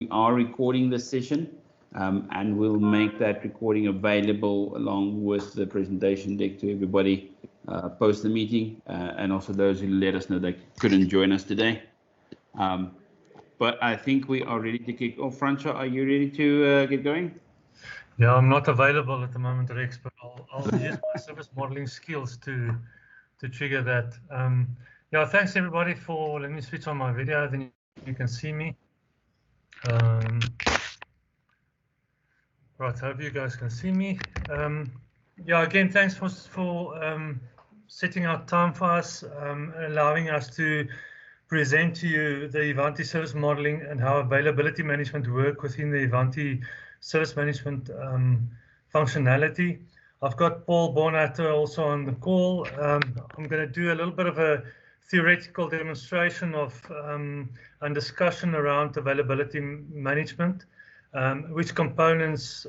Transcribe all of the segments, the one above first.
We are recording this session, and we'll make that recording available along with the presentation deck to everybody post the meeting, and also those who let us know they couldn't join us today. But I think we are ready to kick off. Francois, are you ready to get going? Yeah, I'm not available at the moment, Rex, but I'll use my service modeling skills to trigger that. Yeah, thanks everybody for, let me switch on my video, then you can see me. Right, hope you guys can see me. Yeah, again, thanks for setting out time for us, allowing us to present to you the Ivanti service modeling and how availability management work within the Ivanti service management functionality. I've got Paul Bornatter also on the call. I'm going to do a little bit of a theoretical demonstration of and discussion around availability management. Which components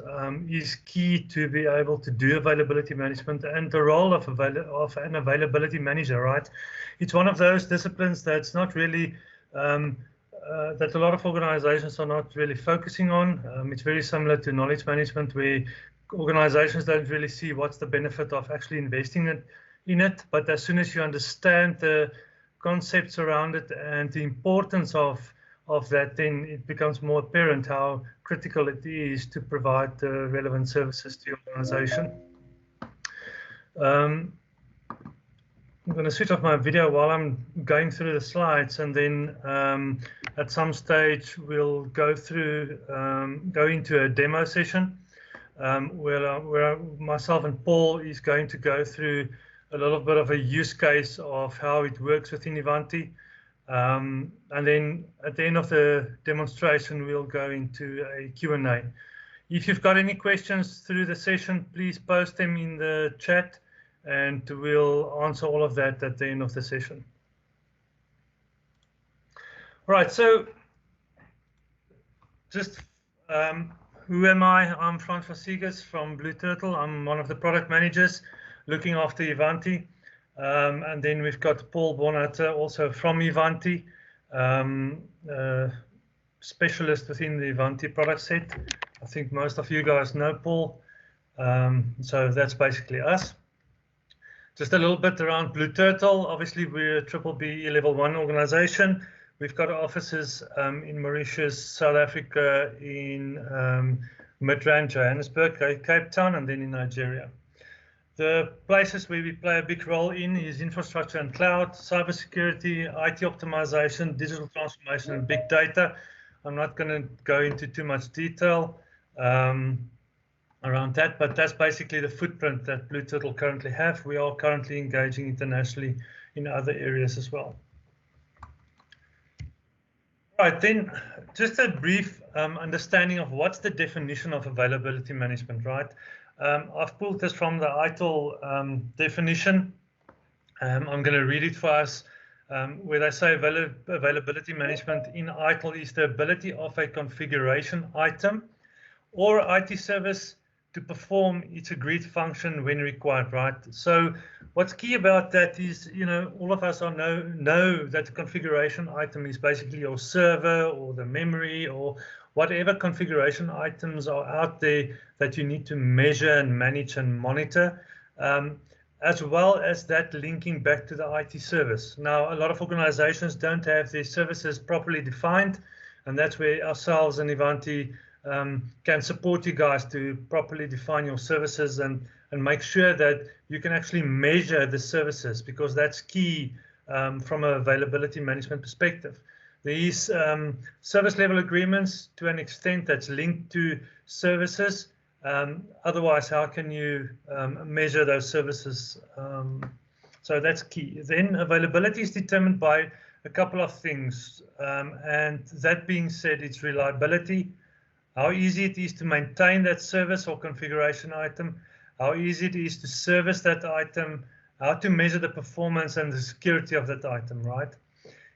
is key to be able to do availability management and the role of an availability manager, right? It's one of those disciplines that's not really, that a lot of organizations are not really focusing on. It's very similar to knowledge management, where organizations don't really see what's the benefit of actually investing in it. But as soon as you understand the concepts around it and the importance of that, then it becomes more apparent how critical it is to provide the relevant services to your organization. I'm going to switch off my video while I'm going through the slides, and then at some stage we'll go into a demo session where myself and Paul is going to go through a little bit of a use case of how it works within Ivanti. And then at the end of the demonstration, we'll go into a Q&A. If you've got any questions through the session, please post them in the chat, and we'll answer all of that at the end of the session. All right, so just who am I? I'm Francois Seegers from Blue Turtle. I'm one of the product managers looking after Ivanti. And then we've got Paul Bornatter, also from Ivanti, specialist within the Ivanti product set. I think most of you guys know Paul. So that's basically us. Just a little bit around Blue Turtle. Obviously, we're a BBBE level 1 organization. We've got offices in Mauritius, South Africa, in Midrand, Johannesburg, Cape Town, and then in Nigeria. The places where we play a big role in is infrastructure and cloud, cybersecurity, IT optimization, digital transformation, and big data. I'm not going to go into too much detail around that, but that's basically the footprint that Blue Turtle currently have. We are currently engaging internationally in other areas as well. Right, then just a brief understanding of what's the definition of availability management, right? I've pulled this from the ITIL definition. I'm going to read it for us, where they say availability management in ITIL is the ability of a configuration item or IT service to perform its agreed function when required, right? So what's key about that is, you know, all of us know that the configuration item is basically your server or the memory or whatever configuration items are out there that you need to measure and manage and monitor, as well as that linking back to the IT service. Now, a lot of organizations don't have their services properly defined, and that's where ourselves and Ivanti can support you guys to properly define your services and make sure that you can actually measure the services, because that's key from an availability management perspective. There is service level agreements to an extent that's linked to services. Otherwise, how can you measure those services? So that's key. Then availability is determined by a couple of things. And that being said, it's reliability, how easy it is to maintain that service or configuration item, how easy it is to service that item, how to measure the performance and the security of that item, right?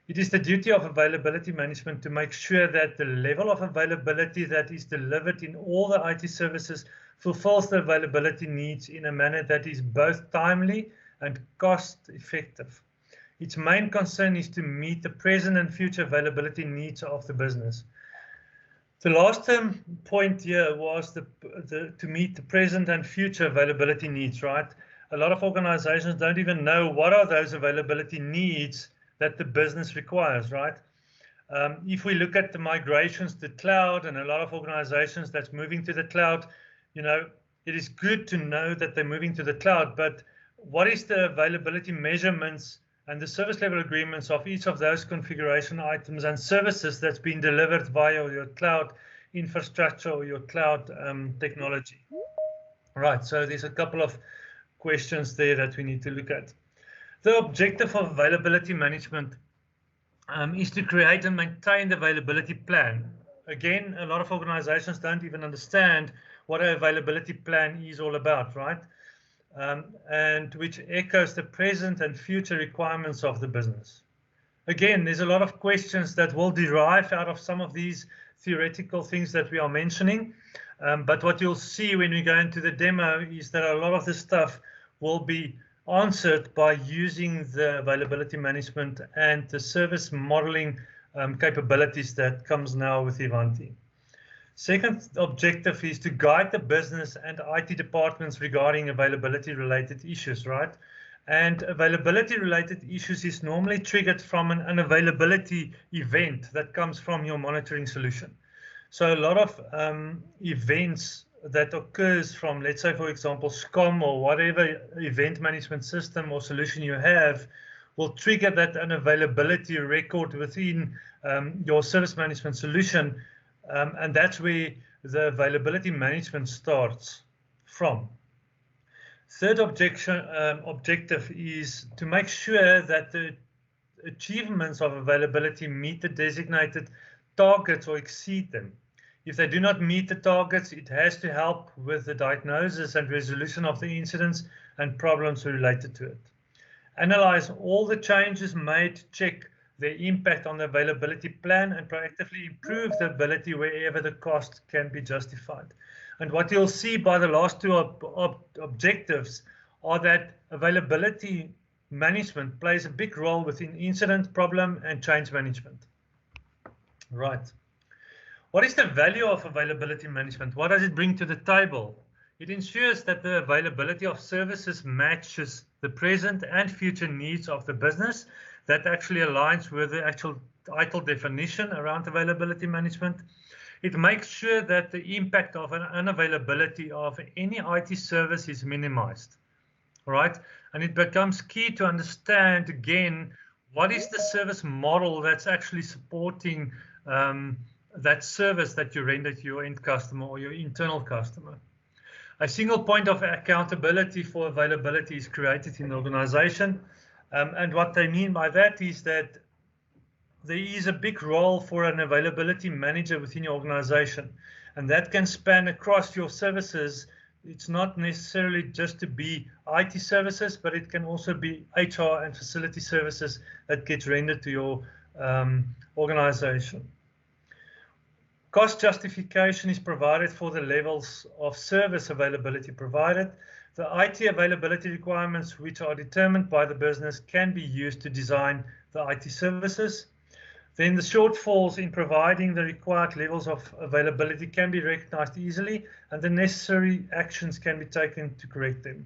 It is the duty of availability management to make sure that the level of availability that is delivered in all the IT services fulfills the availability needs in a manner that is both timely and cost effective. Its main concern is to meet the present and future availability needs of the business. The last point here was to meet the present and future availability needs, right? A lot of organizations don't even know what are those availability needs that the business requires, right? If we look at the migrations to cloud and a lot of organizations that's moving to the cloud, you know, it is good to know that they're moving to the cloud, but what is the availability measurements and the service level agreements of each of those configuration items and services that's been delivered via your cloud infrastructure or your cloud technology? Right, so there's a couple of questions there that we need to look at. The objective of availability management is to create and maintain the availability plan. Again, a lot of organizations don't even understand what an availability plan is all about, right? And which echoes the present and future requirements of the business. Again, there's a lot of questions that will derive out of some of these theoretical things that we are mentioning. But what you'll see when we go into the demo is that a lot of this stuff will be answered by using the availability management and the service modeling capabilities that comes now with Ivanti. Second objective is to guide the business and IT departments regarding availability related issues, right? And availability related issues is normally triggered from an unavailability event that comes from your monitoring solution. So a lot of events that occurs from, let's say, for example, SCOM or whatever event management system or solution you have will trigger that unavailability record within your service management solution. And that's where the availability management starts from. Third objective is to make sure that the achievements of availability meet the designated targets or exceed them. If they do not meet the targets, it has to help with the diagnosis and resolution of the incidents and problems related to it. Analyze all the changes made, check their impact on the availability plan, and proactively improve the ability wherever the cost can be justified. And what you'll see by the last two objectives are that availability management plays a big role within incident, problem, and change management. Right. What is the value of availability management? What does it bring to the table? It ensures that the availability of services matches the present and future needs of the business. That actually aligns with the actual ITIL definition around availability management. It makes sure that the impact of an unavailability of any IT service is minimized, right? And it becomes key to understand, again, what is the service model that's actually supporting that service that you render to your end customer or your internal customer. A single point of accountability for availability is created in the organization. And what they mean by that is that there is a big role for an availability manager within your organization, and that can span across your services. It's not necessarily just to be IT services, but it can also be HR and facility services that get rendered to your organization. Cost justification is provided for the levels of service availability provided. The IT availability requirements, which are determined by the business, can be used to design the IT services. Then the shortfalls in providing the required levels of availability can be recognized easily, and the necessary actions can be taken to correct them.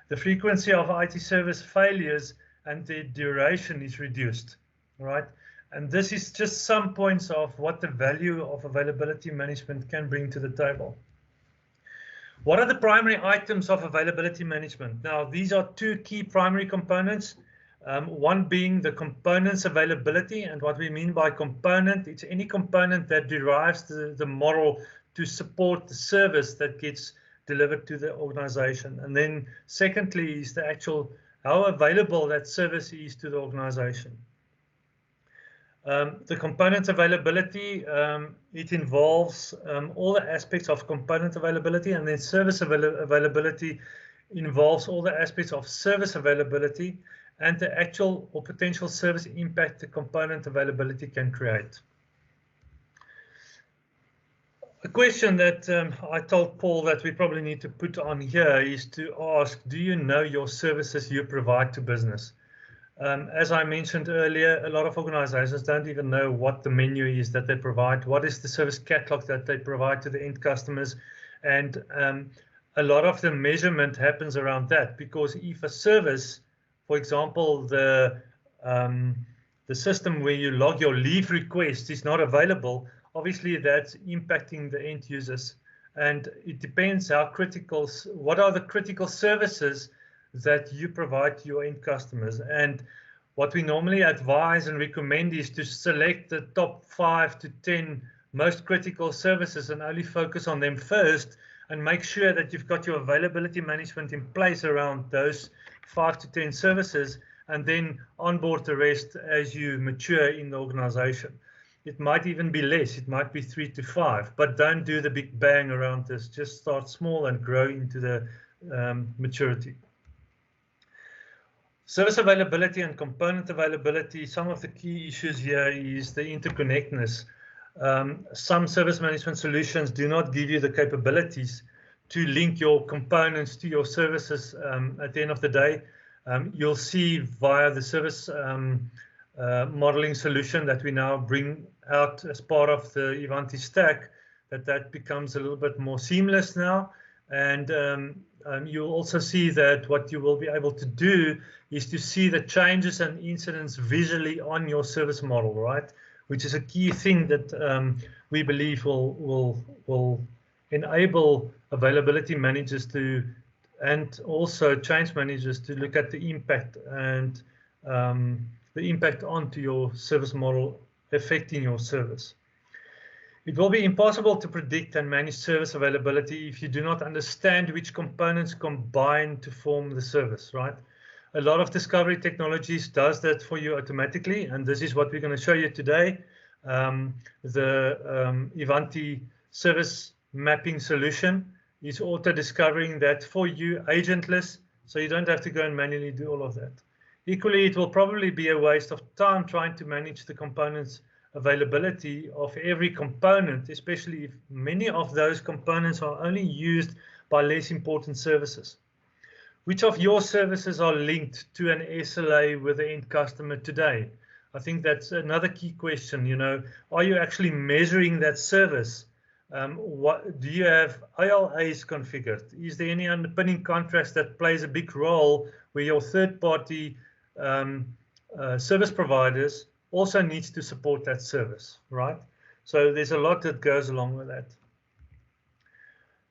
The frequency of IT service failures and the duration is reduced, right? And this is just some points of what the value of availability management can bring to the table. What are the primary items of availability management? Now, these are two key primary components. One being the components availability, and what we mean by component, it's any component that derives the model to support the service that gets delivered to the organization. And then secondly is the actual how available that service is to the organization. The component availability, it involves all the aspects of component availability, and then service availability involves all the aspects of service availability and the actual or potential service impact the component availability can create. A question that I told Paul that we probably need to put on here is to ask, do you know your services you provide to business? As I mentioned earlier, a lot of organizations don't even know what the menu is that they provide, what is the service catalog that they provide to the end customers, and a lot of the measurement happens around that, because if a service, for example, the system where you log your leave request is not available, obviously that's impacting the end users. And it depends how critical, what are the critical services that you provide to your end customers. And what we normally advise and recommend is to select the top 5 to 10 most critical services and only focus on them first, and make sure that you've got your availability management in place around those 5 to 10 services, and then onboard the rest as you mature in the organization. It might even be less, it might be 3 to 5, but don't do the big bang around this. Just start small and grow into the maturity. Service availability and component availability, some of the key issues here is the interconnectedness. Some service management solutions do not give you the capabilities to link your components to your services at the end of the day. You'll see via the service modeling solution that we now bring out as part of the Ivanti stack, that becomes a little bit more seamless now. And you'll also see that what you will be able to do is to see the changes and incidents visually on your service model, right? Which is a key thing that we believe will enable availability managers to, and also change managers to look at the impact and the impact onto your service model affecting your service. It will be impossible to predict and manage service availability if you do not understand which components combine to form the service, right? A lot of discovery technologies does that for you automatically, and this is what we're going to show you today. The Ivanti service mapping solution is auto-discovering that for you, agentless, so you don't have to go and manually do all of that. Equally, it will probably be a waste of time trying to manage the components availability of every component, especially if many of those components are only used by less important services. Which of your services are linked to an SLA with the end customer today? I think that's another key question. You know, are you actually measuring that service? What do you have ILAs configured? Is there any underpinning contracts that plays a big role where your third-party service providers also needs to support that service, right? So there's a lot that goes along with that.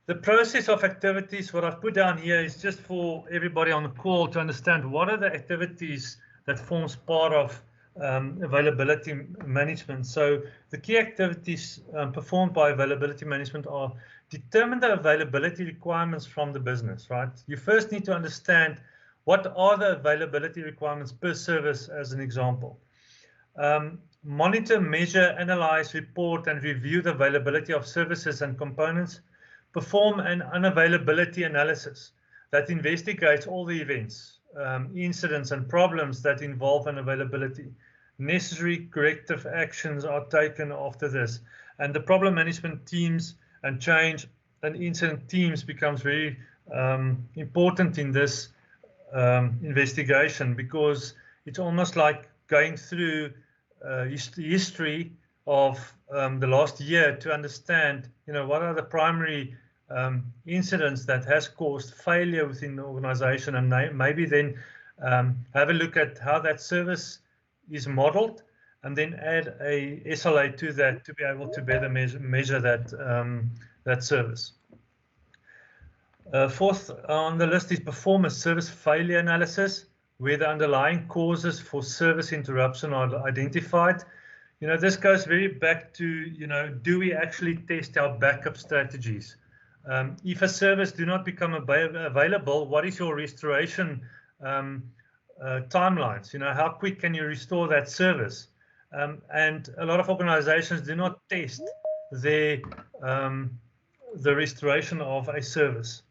The process of activities, what I've put down here is just for everybody on the call to understand what are the activities that forms part of availability management. So the key activities performed by availability management are determine the availability requirements from the business, right? You first need to understand what are the availability requirements per service, as an example. Monitor, measure, analyze, report, and review the availability of services and components. Perform an unavailability analysis that investigates all the events, incidents, and problems that involve unavailability. Necessary corrective actions are taken after this. And the problem management teams and change and incident teams becomes very important in this investigation, because it's almost like going through history of the last year to understand, you know, what are the primary incidents that has caused failure within the organization, and maybe then have a look at how that service is modeled, and then add a SLA to that to be able to better measure that service. Fourth on the list is perform a service failure analysis, where the underlying causes for service interruption are identified. You know, this goes very back to, you know, do we actually test our backup strategies? If a service do not become available, what is your restoration timelines? You know, how quick can you restore that service? And a lot of organizations do not test the restoration of a service.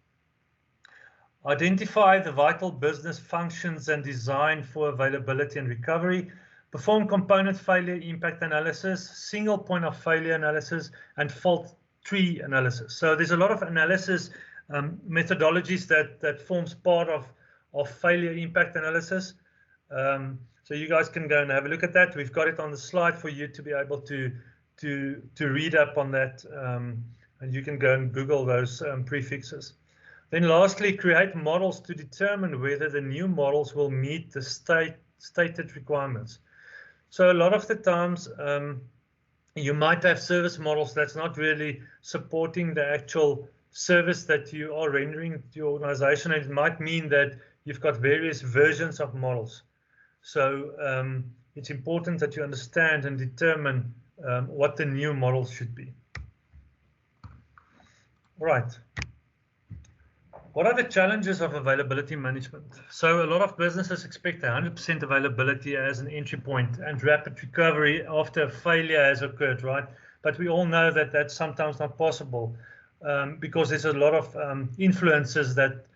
Identify the vital business functions and design for availability and recovery. Perform component failure impact analysis, single point of failure analysis, and fault tree analysis. So there's a lot of analysis methodologies that forms part of failure impact analysis. So you guys can go and have a look at that. We've got it on the slide for you to be able to read up on that, and you can go and Google those prefixes. Then lastly, create models to determine whether the new models will meet the stated requirements. So a lot of the times you might have service models that's not really supporting the actual service that you are rendering to your organization. It might mean that you've got various versions of models. So it's important that you understand and determine what the new models should be. Right. What are the challenges of availability management? So a lot of businesses expect 100% availability as an entry point and rapid recovery after a failure has occurred, right? But we all know that that's sometimes not possible because there's a lot of influences that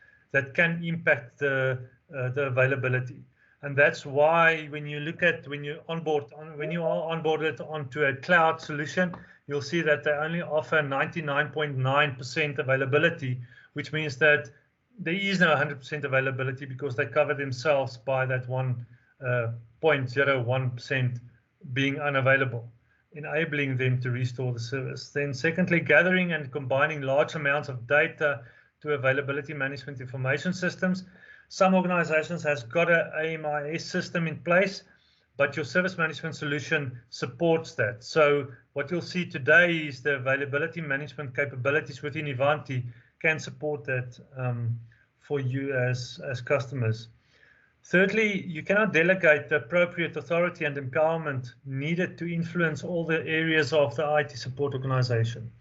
can impact the availability. And that's why when you look at when you are onboarded onto a cloud solution, you'll see that they only offer 99.9% availability, which means that there is no 100% availability because they cover themselves by that 1.01% being unavailable, enabling them to restore the service. Then secondly, gathering and combining large amounts of data to availability management information systems. Some organizations has got an AMIS system in place, but your service management solution supports that. So what you'll see today is the availability management capabilities within Ivanti can support that for you as customers. Thirdly, you cannot delegate the appropriate authority and empowerment needed to influence all the areas of the IT support organization,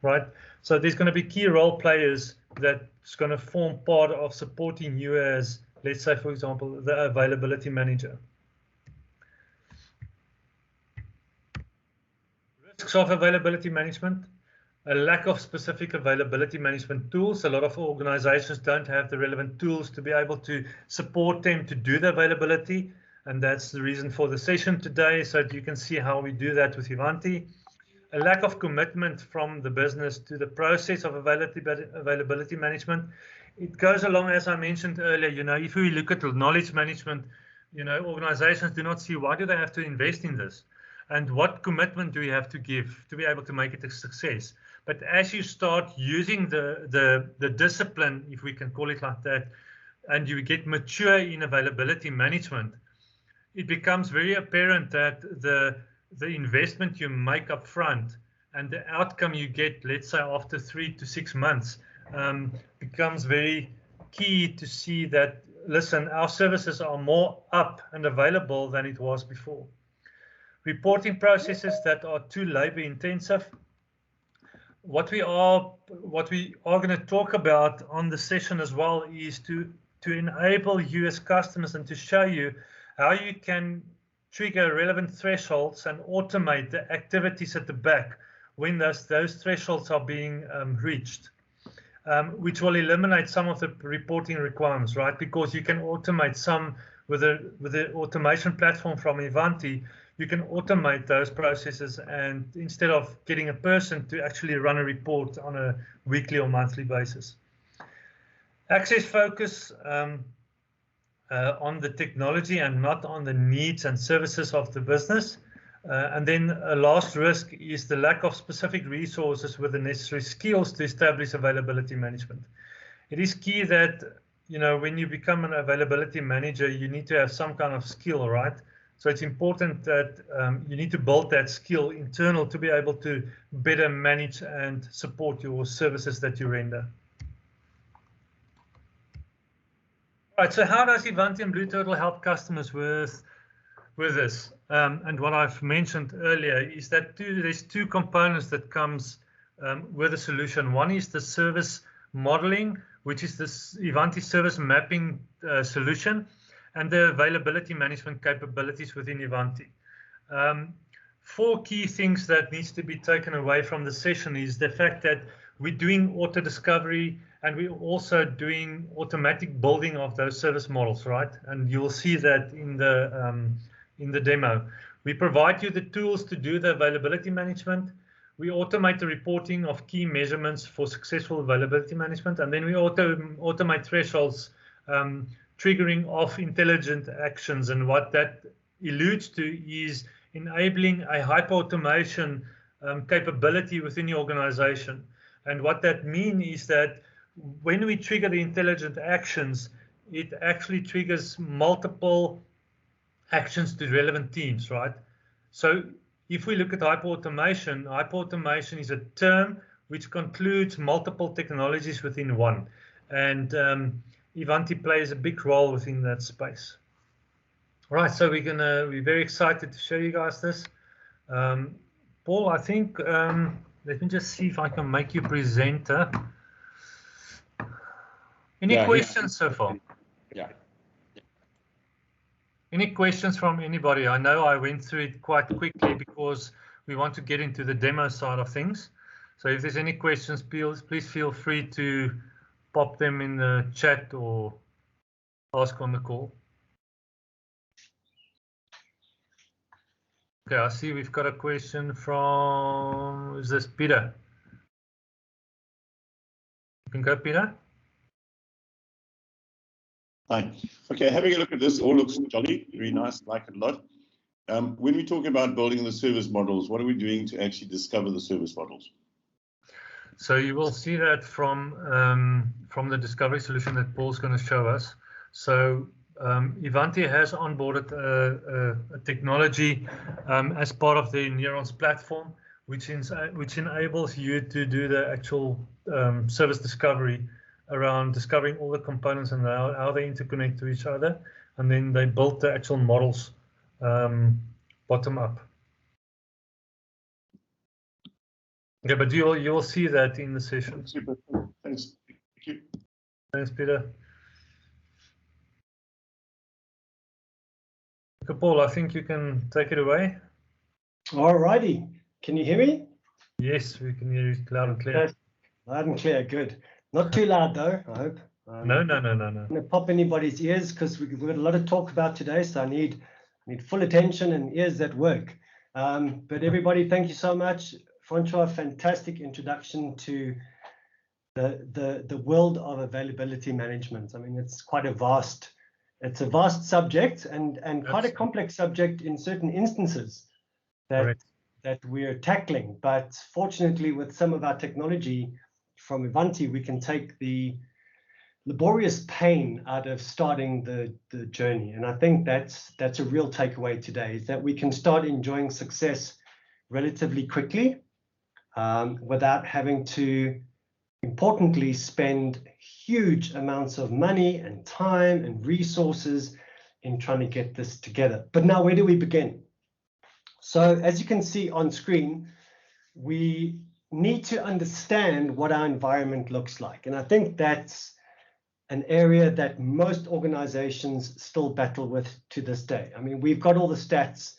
right? So there's going to be key role players that's going to form part of supporting you as, let's say, for example, the availability manager. Risks of availability management. A lack of specific availability management tools. A lot of organizations don't have the relevant tools to be able to support them to do the availability. And that's the reason for the session today, so that you can see how we do that with Ivanti. A lack of commitment from the business to the process of availability management. It goes along, as I mentioned earlier, if we look at knowledge management, organizations do not see why do they have to invest in this? And what commitment do we have to give to be able to make it a success? But as you start using the discipline, if we can call it like that, and you get mature in availability management, it becomes very apparent that the investment you make up front and the outcome you get, let's say after 3 to 6 months, becomes very key to see that, listen, our services are more up and available than it was before. Reporting processes that are too labor intensive. What we are going to talk about on the session as well is to enable you as customers and to show you how you can trigger relevant thresholds and automate the activities at the back when those thresholds are being reached, which will eliminate some of the reporting requirements, right? Because you can automate some with the automation platform from Ivanti. You can automate those processes, and instead of getting a person to actually run a report on a weekly or monthly basis. Access focus on the technology and not on the needs and services of the business. And then a last risk is the lack of specific resources with the necessary skills to establish availability management. It is key that, when you become an availability manager, you need to have some kind of skill, right? So it's important that you need to build that skill internal to be able to better manage and support your services that you render. All right, so how does Ivanti and Blue Turtle help customers with this? And what I've mentioned earlier is that there's two components that comes with the solution. One is the service modeling, which is this Ivanti service mapping solution, and the availability management capabilities within Ivanti. 4 key things that needs to be taken away from the session is the fact that we're doing auto discovery and we're also doing automatic building of those service models, right? And you'll see that in the demo. We provide you the tools to do the availability management. We automate the reporting of key measurements for successful availability management, and then we automate thresholds triggering of intelligent actions, and what that alludes to is enabling a hyper-automation capability within the organization. And what that means is that when we trigger the intelligent actions, it actually triggers multiple actions to relevant teams, right? So if we look at hyper-automation is a term which concludes multiple technologies within one. And Ivanti plays a big role within that space. Right, so we're very excited to show you guys this. Paul, I think, let me just see if I can make you presenter. Any questions so far? Yeah. Any questions from anybody? I know I went through it quite quickly because we want to get into the demo side of things. So if there's any questions, please feel free to pop them in the chat or ask on the call. Okay, I see we've got a question from, is this Peter? You can go, Peter. Hi. Okay, having a look at this, all looks jolly, very nice, like it a lot. When we talk about building the service models, what are we doing to actually discover the service models? So you will see that from the discovery solution that Paul's going to show us. So Ivanti has onboarded a technology as part of the Neurons platform, which enables you to do the actual service discovery around discovering all the components and how they interconnect to each other, and then they built the actual models bottom up. Yeah, but you will see that in the session. Super. Thanks. Thank you. Thanks, Peter. Okay, Paul, I think you can take it away. All righty. Can you hear me? Yes, we can hear you loud and clear. Yes. Loud and clear. Good. Not too loud though, I hope. No. I'm going to pop anybody's ears because we've got a lot of talk about today, so I need full attention and ears that work. But everybody, thank you so much. Francois, fantastic introduction to the world of availability management. I mean, it's quite a vast subject and quite a complex subject in certain instances that we're tackling. But fortunately, with some of our technology from Ivanti, we can take the laborious pain out of starting the journey. And I think that's a real takeaway today, is that we can start enjoying success relatively quickly without having to, importantly, spend huge amounts of money and time and resources in trying to get this together. But now, where do we begin? So as you can see on screen, we need to understand what our environment looks like. And I think that's an area that most organizations still battle with to this day. I mean, we've got all the stats.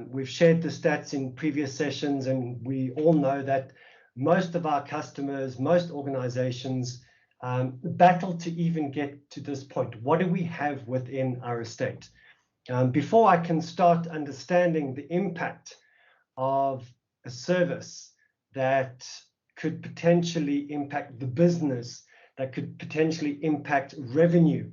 We've shared the stats in previous sessions, and we all know that most of our customers, most organizations battle to even get to this point. What do we have within our estate? Before I can start understanding the impact of a service that could potentially impact the business, that could potentially impact revenue,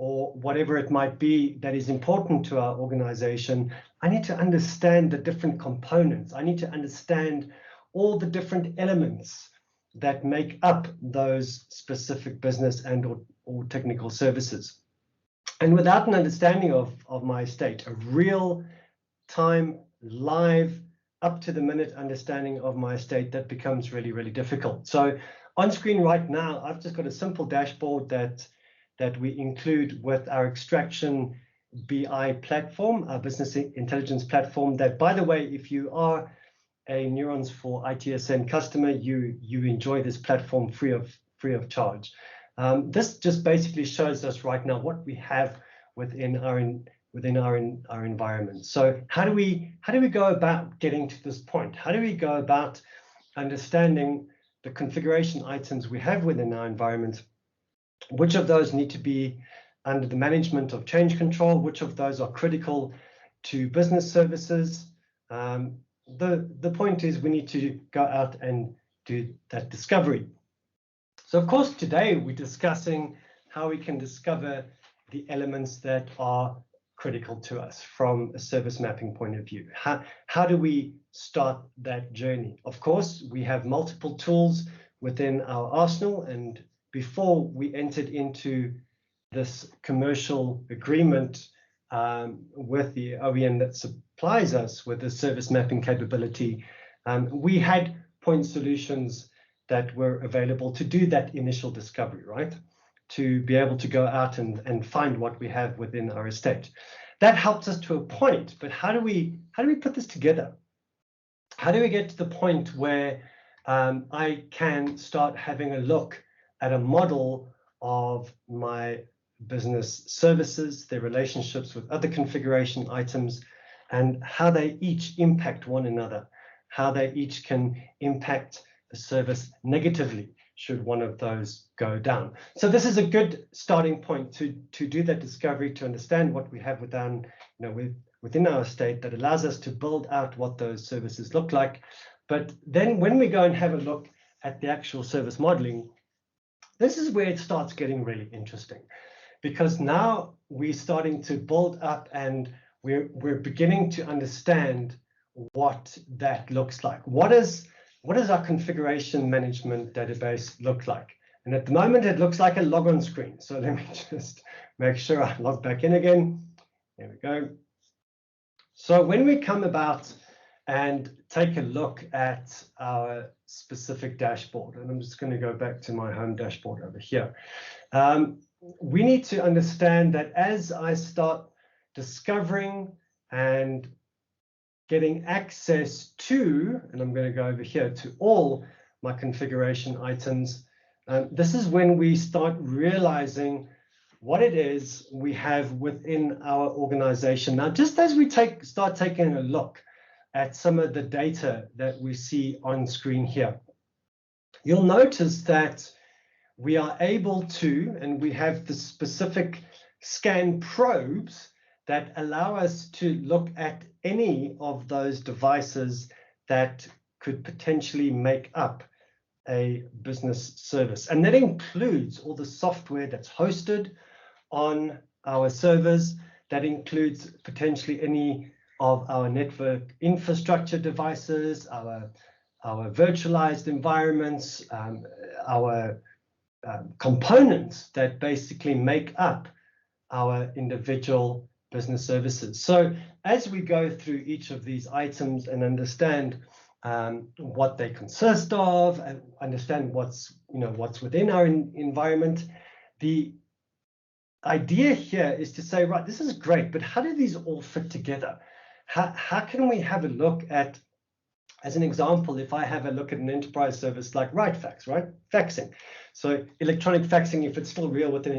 or whatever it might be that is important to our organization, I need to understand the different components. I need to understand all the different elements that make up those specific business and or technical services. And without an understanding of my estate, a real time, live, up to the minute understanding of my estate, that becomes really, really difficult. So on screen right now, I've just got a simple dashboard that we include with our extraction BI platform, our business intelligence platform, that, by the way, if you are a Neurons for ITSM customer, you enjoy this platform free of charge. This just basically shows us right now what we have within our environment. So how do we go about getting to this point? How do we go about understanding the configuration items we have within our environment? Which of those need to be under the management of change control? Which of those are critical to business services? The point is, we need to go out and do that discovery. So of course, today we're discussing how we can discover the elements that are critical to us from a service mapping point of view. How do we start that journey? Of course, we have multiple tools within our arsenal, and before we entered into this commercial agreement with the OEM that supplies us with the service mapping capability, we had point solutions that were available to do that initial discovery, right? To be able to go out and find what we have within our estate. That helps us to a point, but how do we put this together? How do we get to the point where I can start having a look at a model of my business services, their relationships with other configuration items, and how they each impact one another, how they each can impact the service negatively should one of those go down. So this is a good starting point to do that discovery, to understand what we have within our estate that allows us to build out what those services look like. But then when we go and have a look at the actual service modeling, this is where it starts getting really interesting, because now we're starting to build up and we're beginning to understand what that looks like. What does our configuration management database look like? And at the moment, it looks like a logon screen. So let me just make sure I log back in again. There we go. So when we come about and take a look at our specific dashboard, and I'm just going to go back to my home dashboard over here. We need to understand that as I start discovering and getting access to, and I'm going to go over here to all my configuration items, this is when we start realizing what it is we have within our organization. Now, just as we start taking a look at some of the data that we see on screen here, you'll notice that we are able to, and we have the specific scan probes that allow us to look at any of those devices that could potentially make up a business service. And that includes all the software that's hosted on our servers. That includes potentially any of our network infrastructure devices, our virtualized environments, our components that basically make up our individual business services. So as we go through each of these items and understand what they consist of, and understand what's within our environment, the idea here is to say, right, this is great, but how do these all fit together? How can we have a look at, as an example, if I have a look at an enterprise service like WriteFax, right? Faxing. So electronic faxing, if it's still real within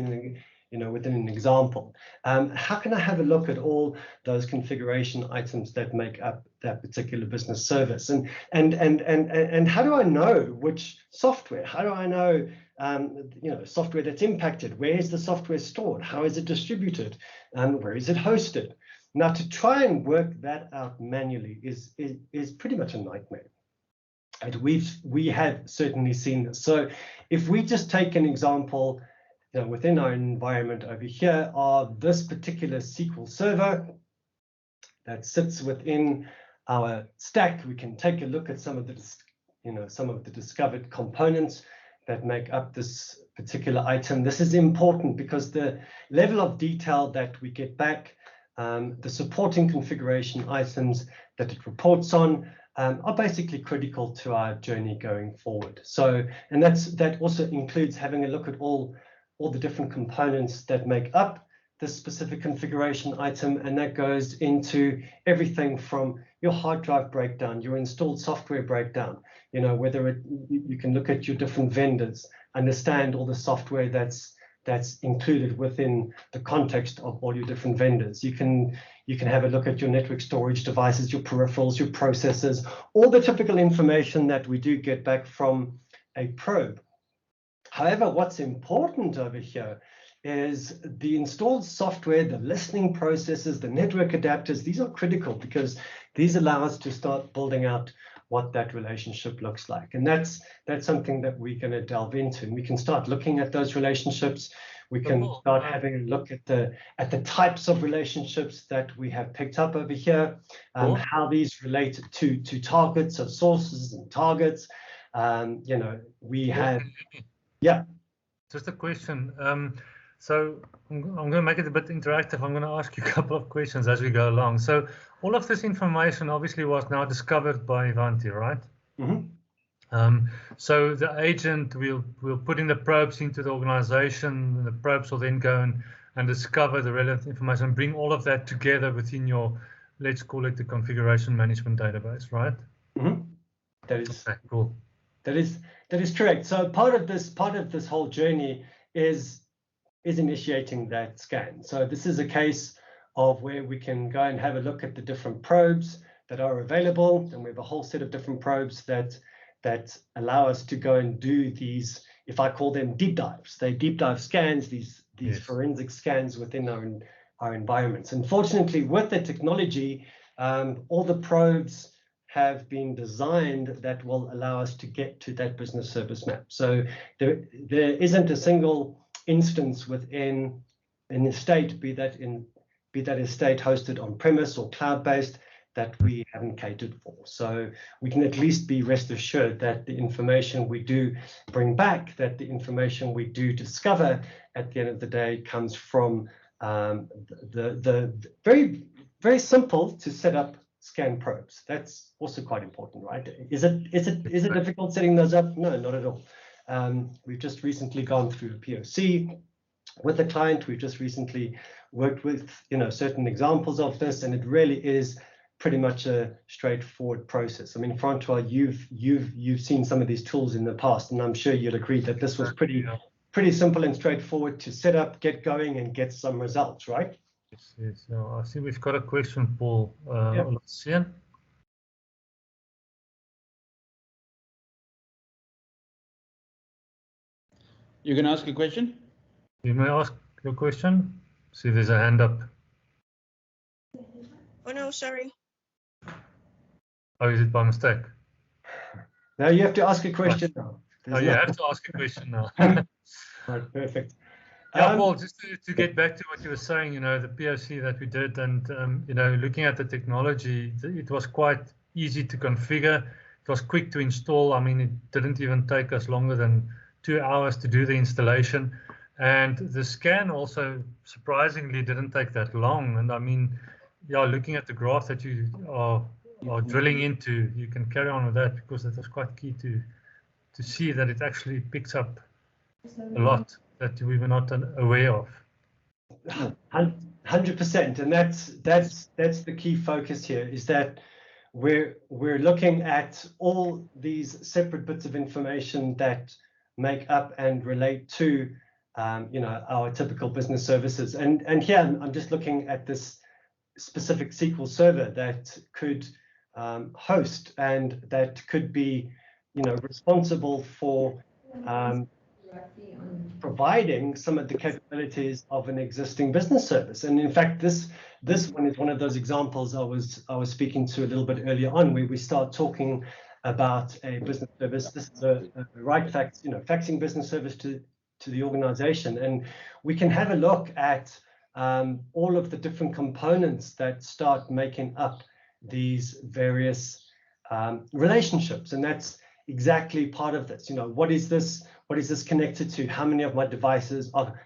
an example. How can I have a look at all those configuration items that make up that particular business service? And how do I know which software? How do I know software that's impacted? Where is the software stored? How is it distributed? Where is it hosted? Now, to try and work that out manually is pretty much a nightmare. And we have certainly seen this. So if we just take an example, within our environment over here of this particular SQL server that sits within our stack, we can take a look at some of the discovered components that make up this particular item. This is important because the level of detail that we get back, the supporting configuration items that it reports on, are basically critical to our journey going forward. So, and that also includes having a look at all the different components that make up this specific configuration item, and that goes into everything from your hard drive breakdown, your installed software breakdown, whether you can look at your different vendors, understand all the software that's included within the context of all your different vendors. You can have a look at your network storage devices, your peripherals, your processors, all the typical information that we do get back from a probe. However, what's important over here is the installed software, the listening processes, the network adapters. These are critical because these allow us to start building out what that relationship looks like. And that's something that we're going to delve into. And we can start looking at those relationships. We can start having a look at the types of relationships that we have picked up over here, how these relate to targets, so sources and targets. You know, we have, yeah. Just a question. So I'm going to make it a bit interactive. I'm going to ask you a couple of questions as we go along. So all of this information obviously was now discovered by Ivanti, right? Mm-hmm. So the agent will put in the probes into the organization, and the probes will then go and discover the relevant information and bring all of that together within your, let's call it the configuration management database, right? Mm-hmm. That is cool. That is correct. So part of this whole journey is initiating that scan. So this is a case of where we can go and have a look at the different probes that are available, and we have a whole set of different probes that allow us to go and do these, if I call them deep dives. They deep dive scans, these Yes. forensic scans within our environments. Unfortunately, with the technology, all the probes have been designed that will allow us to get to that business service map. So there isn't a single instance within an estate, be that estate hosted on premise or cloud-based, that we haven't catered for. So we can at least be rest assured that the information we do bring back, that the information we do discover at the end of the day comes from the very, very simple to set up scan probes. That's also quite important, right? Is it difficult setting those up? No, not at all. We've just recently gone through a POC with a client. We've just recently worked with, you know, certain examples of this, and it really is pretty much a straightforward process. I mean, Francois, you've seen some of these tools in the past, and I'm sure you'll agree that this was pretty simple and straightforward to set up, get going, and get some results, right? Yes. I see we've got a question, Paul. Yeah. Let's see. You can ask a question. You may ask your question. See, there's a hand up. Oh no, sorry. Oh, is it by mistake? Now you have to ask a question now. Oh, you have to ask a question now. Right, perfect. Yeah, Paul, just to get back to what you were saying, you know, the POC that we did, and, you know, looking at the technology, it was quite easy to configure. It was quick to install. I mean, it didn't even take us longer than 2 hours to do the installation. And the scan also, surprisingly, didn't take that long. And I mean, yeah, looking at the graph that you are drilling into, you can carry on with that, because it was quite key to see that it actually picks up a lot that we were not aware of. 100%, and that's the key focus here, is that we're looking at all these separate bits of information that make up and relate to you know, our typical business services. And here I'm just looking at this specific SQL server that could host, and that could be, you know, responsible for providing some of the capabilities of an existing business service. And in fact, this one is one of those examples I was speaking to a little bit earlier on, where we start talking about a business service. This is a right fax, you know, faxing business service to the organization, and we can have a look at all of the different components that start making up these various relationships. And that's exactly part of this. You know, what is this connected to? How many of my devices are,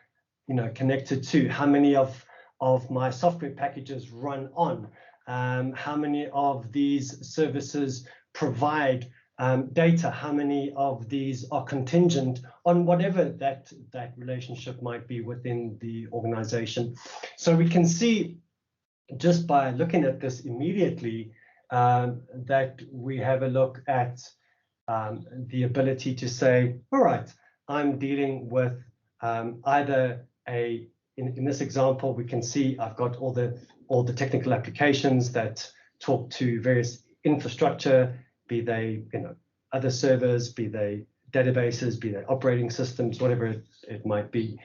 you know, connected to? How many of my software packages run on? How many of these services provide data? How many of these are contingent on whatever that relationship might be within the organization? So we can see, just by looking at this immediately, that we have a look at the ability to say, all right, I'm dealing with either in this example, we can see I've got all the technical applications that talk to various infrastructure, be they, you know, other servers, be they databases, be they operating systems, whatever it might be.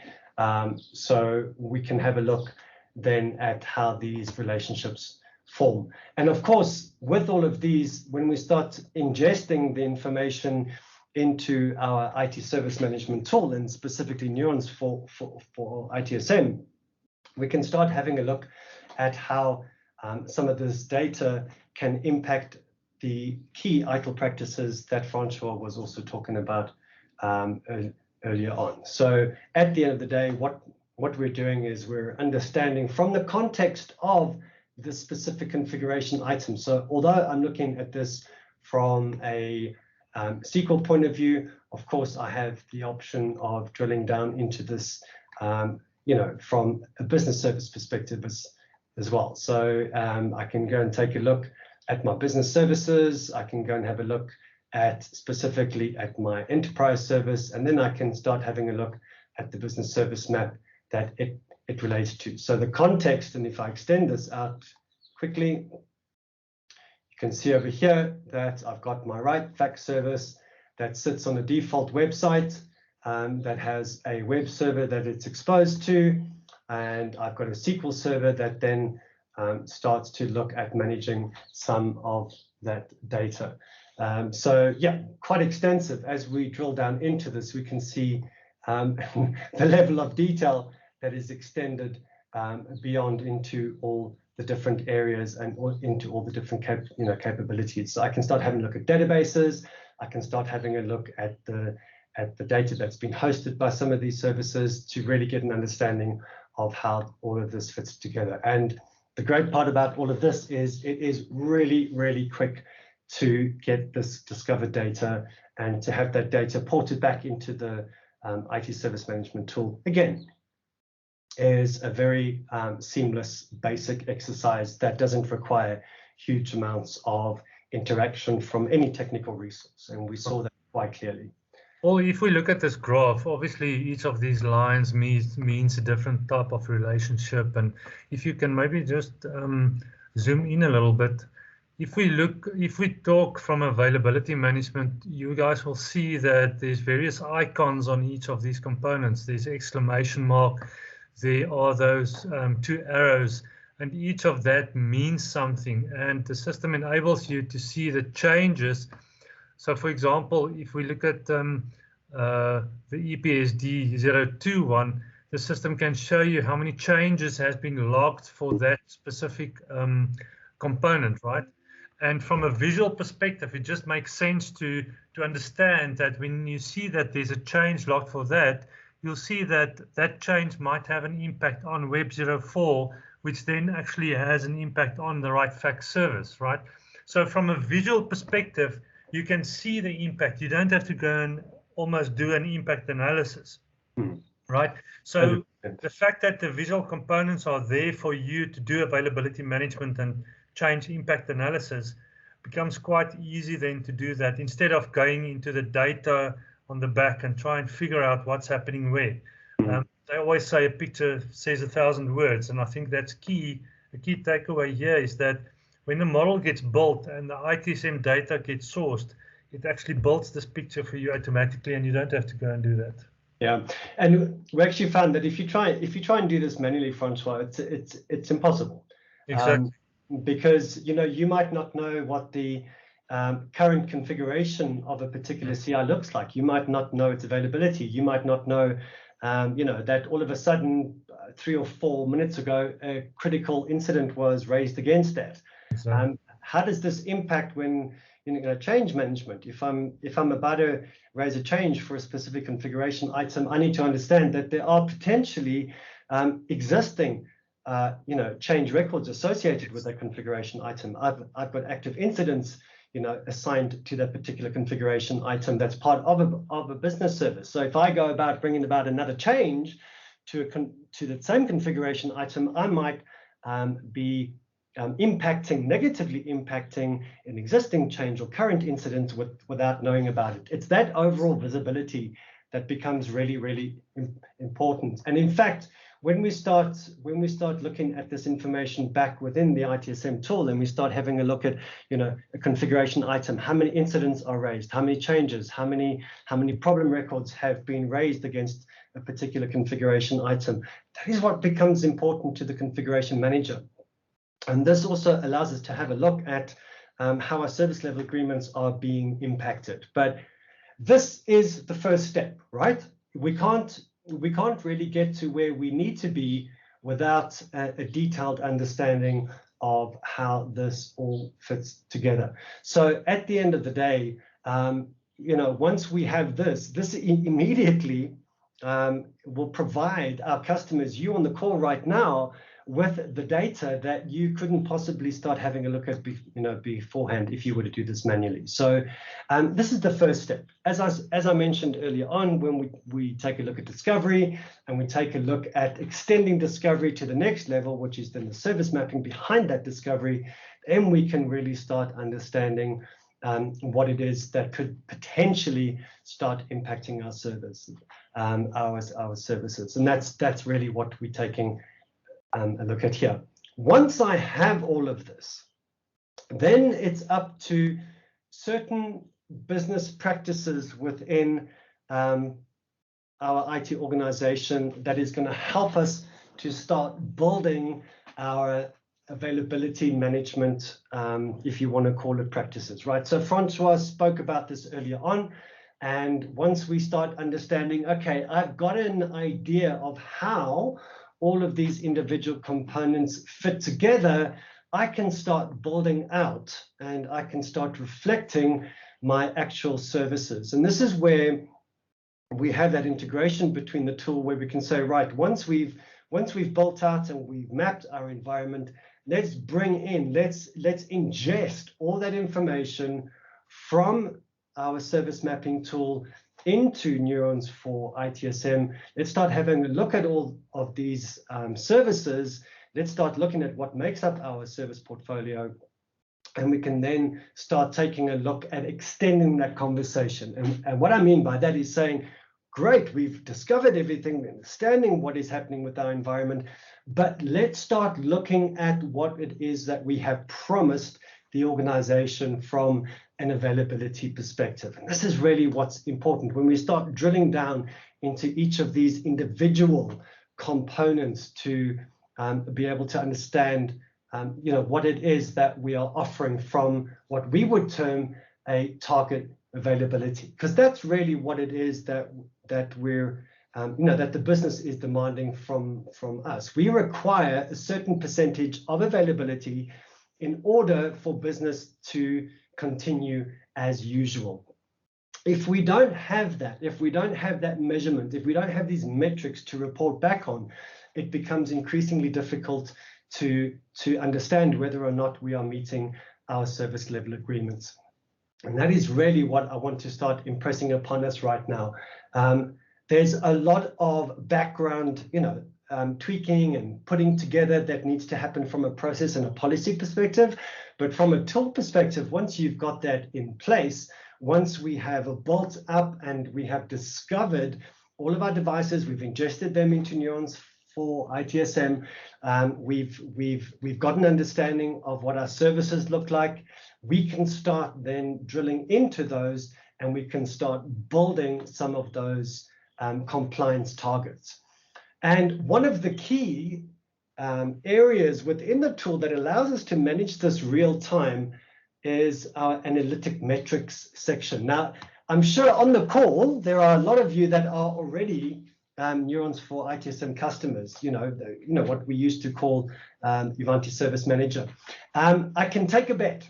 So we can have a look then at how these relationships form. And of course, with all of these, when we start ingesting the information, into our IT service management tool, and specifically Neurons for ITSM, we can start having a look at how some of this data can impact the key ITIL practices that Francois was also talking about earlier on. So at the end of the day, what we're doing is we're understanding from the context of the specific configuration item. So although I'm looking at this from a SQL point of view, of course, I have the option of drilling down into this, from a business service perspective as well. So I can go and take a look at my business services. I can go and have a look at specifically at my enterprise service, and then I can start having a look at the business service map that it relates to. So the context, and if I extend this out quickly, you can see over here that I've got my right fax service that sits on a default website that has a web server that it's exposed to, and I've got a SQL server that then starts to look at managing some of that data. So yeah, quite extensive. As we drill down into this, we can see the level of detail that is extended beyond into all the different areas and into all the different capabilities. So I can start having a look at databases. I can start having a look at the data that's been hosted by some of these services to really get an understanding of how all of this fits together. And the great part about all of this is it is really, really quick to get this discovered data and to have that data ported back into the IT service management tool. Again, is a very seamless, basic exercise that doesn't require huge amounts of interaction from any technical resource, and we saw that quite clearly. Well, if we look at this graph, obviously each of these lines means a different type of relationship, and if you can maybe just zoom in a little bit. If we talk from availability management, you guys will see that there's various icons on each of these components. There's exclamation mark, there are those two arrows, and each of that means something, and the system enables you to see the changes. So for example, if we look at the EPSD 021, the system can show you how many changes has been logged for that specific component, right? And from a visual perspective, it just makes sense to understand that when you see that there's a change logged for that, you'll see that that change might have an impact on Web 04, which then actually has an impact on the right fax service, right? So from a visual perspective, you can see the impact. You don't have to go and almost do an impact analysis, right? So the fact that the visual components are there for you to do availability management and change impact analysis becomes quite easy then to do that instead of going into the data on the back and try and figure out what's happening where. They always say a picture says 1,000 words, and I think that's key. The key takeaway here is that when the model gets built and the ITSM data gets sourced, it actually builds this picture for you automatically, and you don't have to go and do that. Yeah, and we actually found that if you try and do this manually, Francois, it's impossible. Exactly. Because you might not know what the current configuration of a particular CI looks like. You might not know its availability. You might not know, that all of a sudden 3 or 4 minutes ago a critical incident was raised against that. Exactly. How does this impact when change management? If I'm about to raise a change for a specific configuration item, I need to understand that there are potentially existing change records associated with that configuration item. I've got active incidents, assigned to that particular configuration item that's part of a business service. So if I go about bringing about another change to the same configuration item, I might be negatively impacting an existing change or current incident without knowing about it. It's that overall visibility that becomes really, really important. And in fact, when we start looking at this information back within the ITSM tool, and we start having a look at a configuration item, how many incidents are raised, how many changes, how many problem records have been raised against a particular configuration item, that is what becomes important to the configuration manager. And this also allows us to have a look at how our service level agreements are being impacted. But this is the first step, right? We can't really get to where we need to be without a detailed understanding of how this all fits together. So at the end of the day, once we have this immediately will provide our customers, you on the call right now, with the data that you couldn't possibly start having a look at beforehand if you were to do this manually. So this is the first step. As I mentioned earlier on, when we take a look at discovery and we take a look at extending discovery to the next level, which is then the service mapping behind that discovery, then we can really start understanding what it is that could potentially start impacting our service, our services. And that's really what we're taking a look at here. Once I have all of this, then it's up to certain business practices within our IT organization that is going to help us to start building our availability management, if you want to call it practices, right? So Francois spoke about this earlier on. And once we start understanding, okay, I've got an idea of how all of these individual components fit together, I can start building out and I can start reflecting my actual services. And this is where we have that integration between the tool where we can say, right, once we've built out and we've mapped our environment, let's bring in, let's ingest all that information from our service mapping tool into Neurons for ITSM. Let's start having a look at all of these services. Let's start looking at what makes up our service portfolio. And we can then start taking a look at extending that conversation. And what I mean by that is saying, great, we've discovered everything, understanding what is happening with our environment, but let's start looking at what it is that we have promised the organization from an availability perspective. And this is really what's important. When we start drilling down into each of these individual components to be able to understand what it is that we are offering from what we would term a target availability, because that's really what it is that we're that the business is demanding from us. We require a certain percentage of availability in order for business to continue as usual. If we don't have that, if we don't have that measurement, if we don't have these metrics to report back on, it becomes increasingly difficult to understand whether or not we are meeting our service level agreements. And that is really what I want to start impressing upon us right now. There's a lot of background, tweaking and putting together that needs to happen from a process and a policy perspective. But from a tool perspective, once you've got that in place, once we have built up and we have discovered all of our devices, we've ingested them into Neurons for ITSM, we've got an understanding of what our services look like, we can start then drilling into those and we can start building some of those compliance targets. And one of the key areas within the tool that allows us to manage this real time is our analytic metrics section. Now, I'm sure on the call, there are a lot of you that are already Neurons for ITSM customers, what we used to call Ivanti Service Manager. I can take a bet,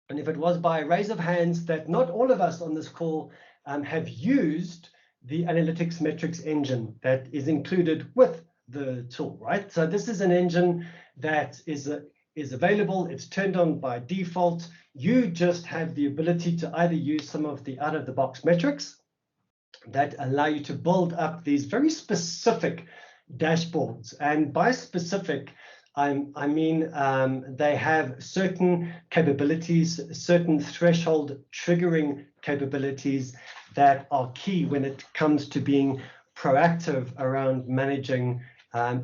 and if it was by a raise of hands, that not all of us on this call have used the analytics metrics engine that is included with the tool, right? So this is an engine that is available. It's turned on by default. You just have the ability to either use some of the out-of-the-box metrics that allow you to build up these very specific dashboards. And by specific, I mean they have certain capabilities, certain threshold triggering capabilities that are key when it comes to being proactive around managing,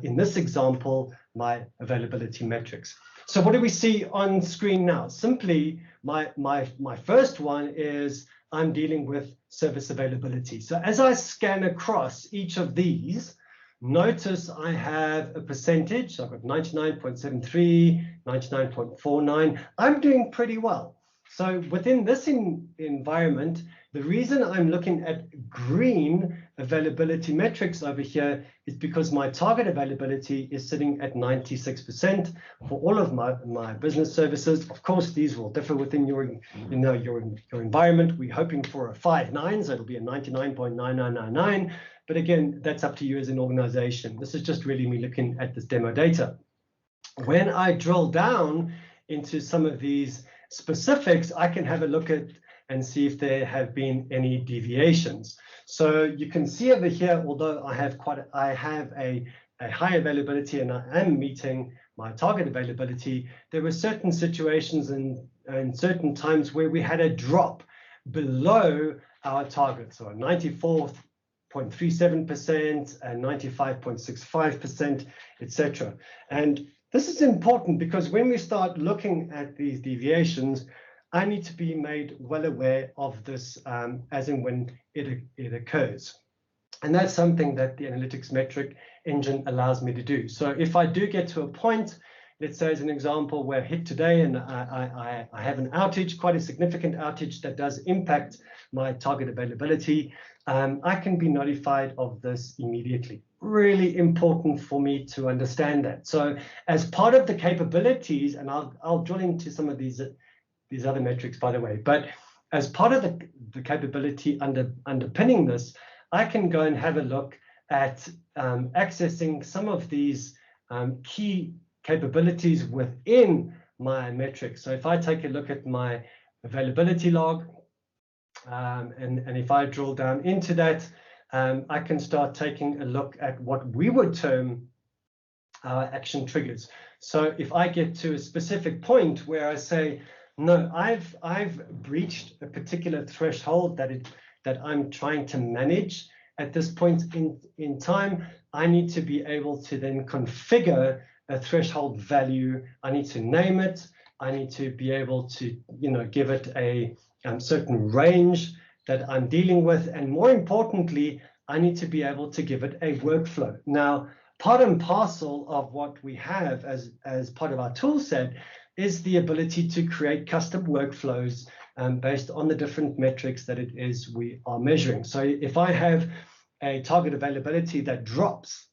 in this example, my availability metrics. So what do we see on screen now? Simply, my first one is I'm dealing with service availability. So as I scan across each of these, notice I have a percentage. I've got 99.73, 99.49. I'm doing pretty well. So within this environment, the reason I'm looking at green availability metrics over here is because my target availability is sitting at 96% for all of my business services. Of course, these will differ within your environment. We're hoping for a 5.9, so it'll be a 99.9999. But again, that's up to you as an organization. This is just really me looking at this demo data. When I drill down into some of these specifics, I can have a look at and see if there have been any deviations. So you can see over here, although I have a high availability and I am meeting my target availability, there were certain situations and certain times where we had a drop below our target. So 94.37% and 95.65%, etc. And this is important because when we start looking at these deviations, I need to be made well aware of this as and when it occurs. And that's something that the analytics metric engine allows me to do. So if I do get to a point, let's say as an example, we're hit today and I have an outage, quite a significant outage that does impact my target availability, I can be notified of this immediately. Really important for me to understand that. So as part of the capabilities, and I'll drill into some of these other metrics, by the way, but as part of the capability underpinning this, I can go and have a look at accessing some of these key capabilities within my metrics. So if I take a look at my availability log, and if I drill down into that, I can start taking a look at what we would term our action triggers. So if I get to a specific point where I say, no, I've breached a particular threshold that I'm trying to manage at this point in time, I need to be able to then configure a threshold value. I need to name it. I need to be able to, give it a certain range that I'm dealing with, and more importantly, I need to be able to give it a workflow. Now, part and parcel of what we have as part of our tool set is the ability to create custom workflows based on the different metrics that it is we are measuring. So if I have a target availability that drops,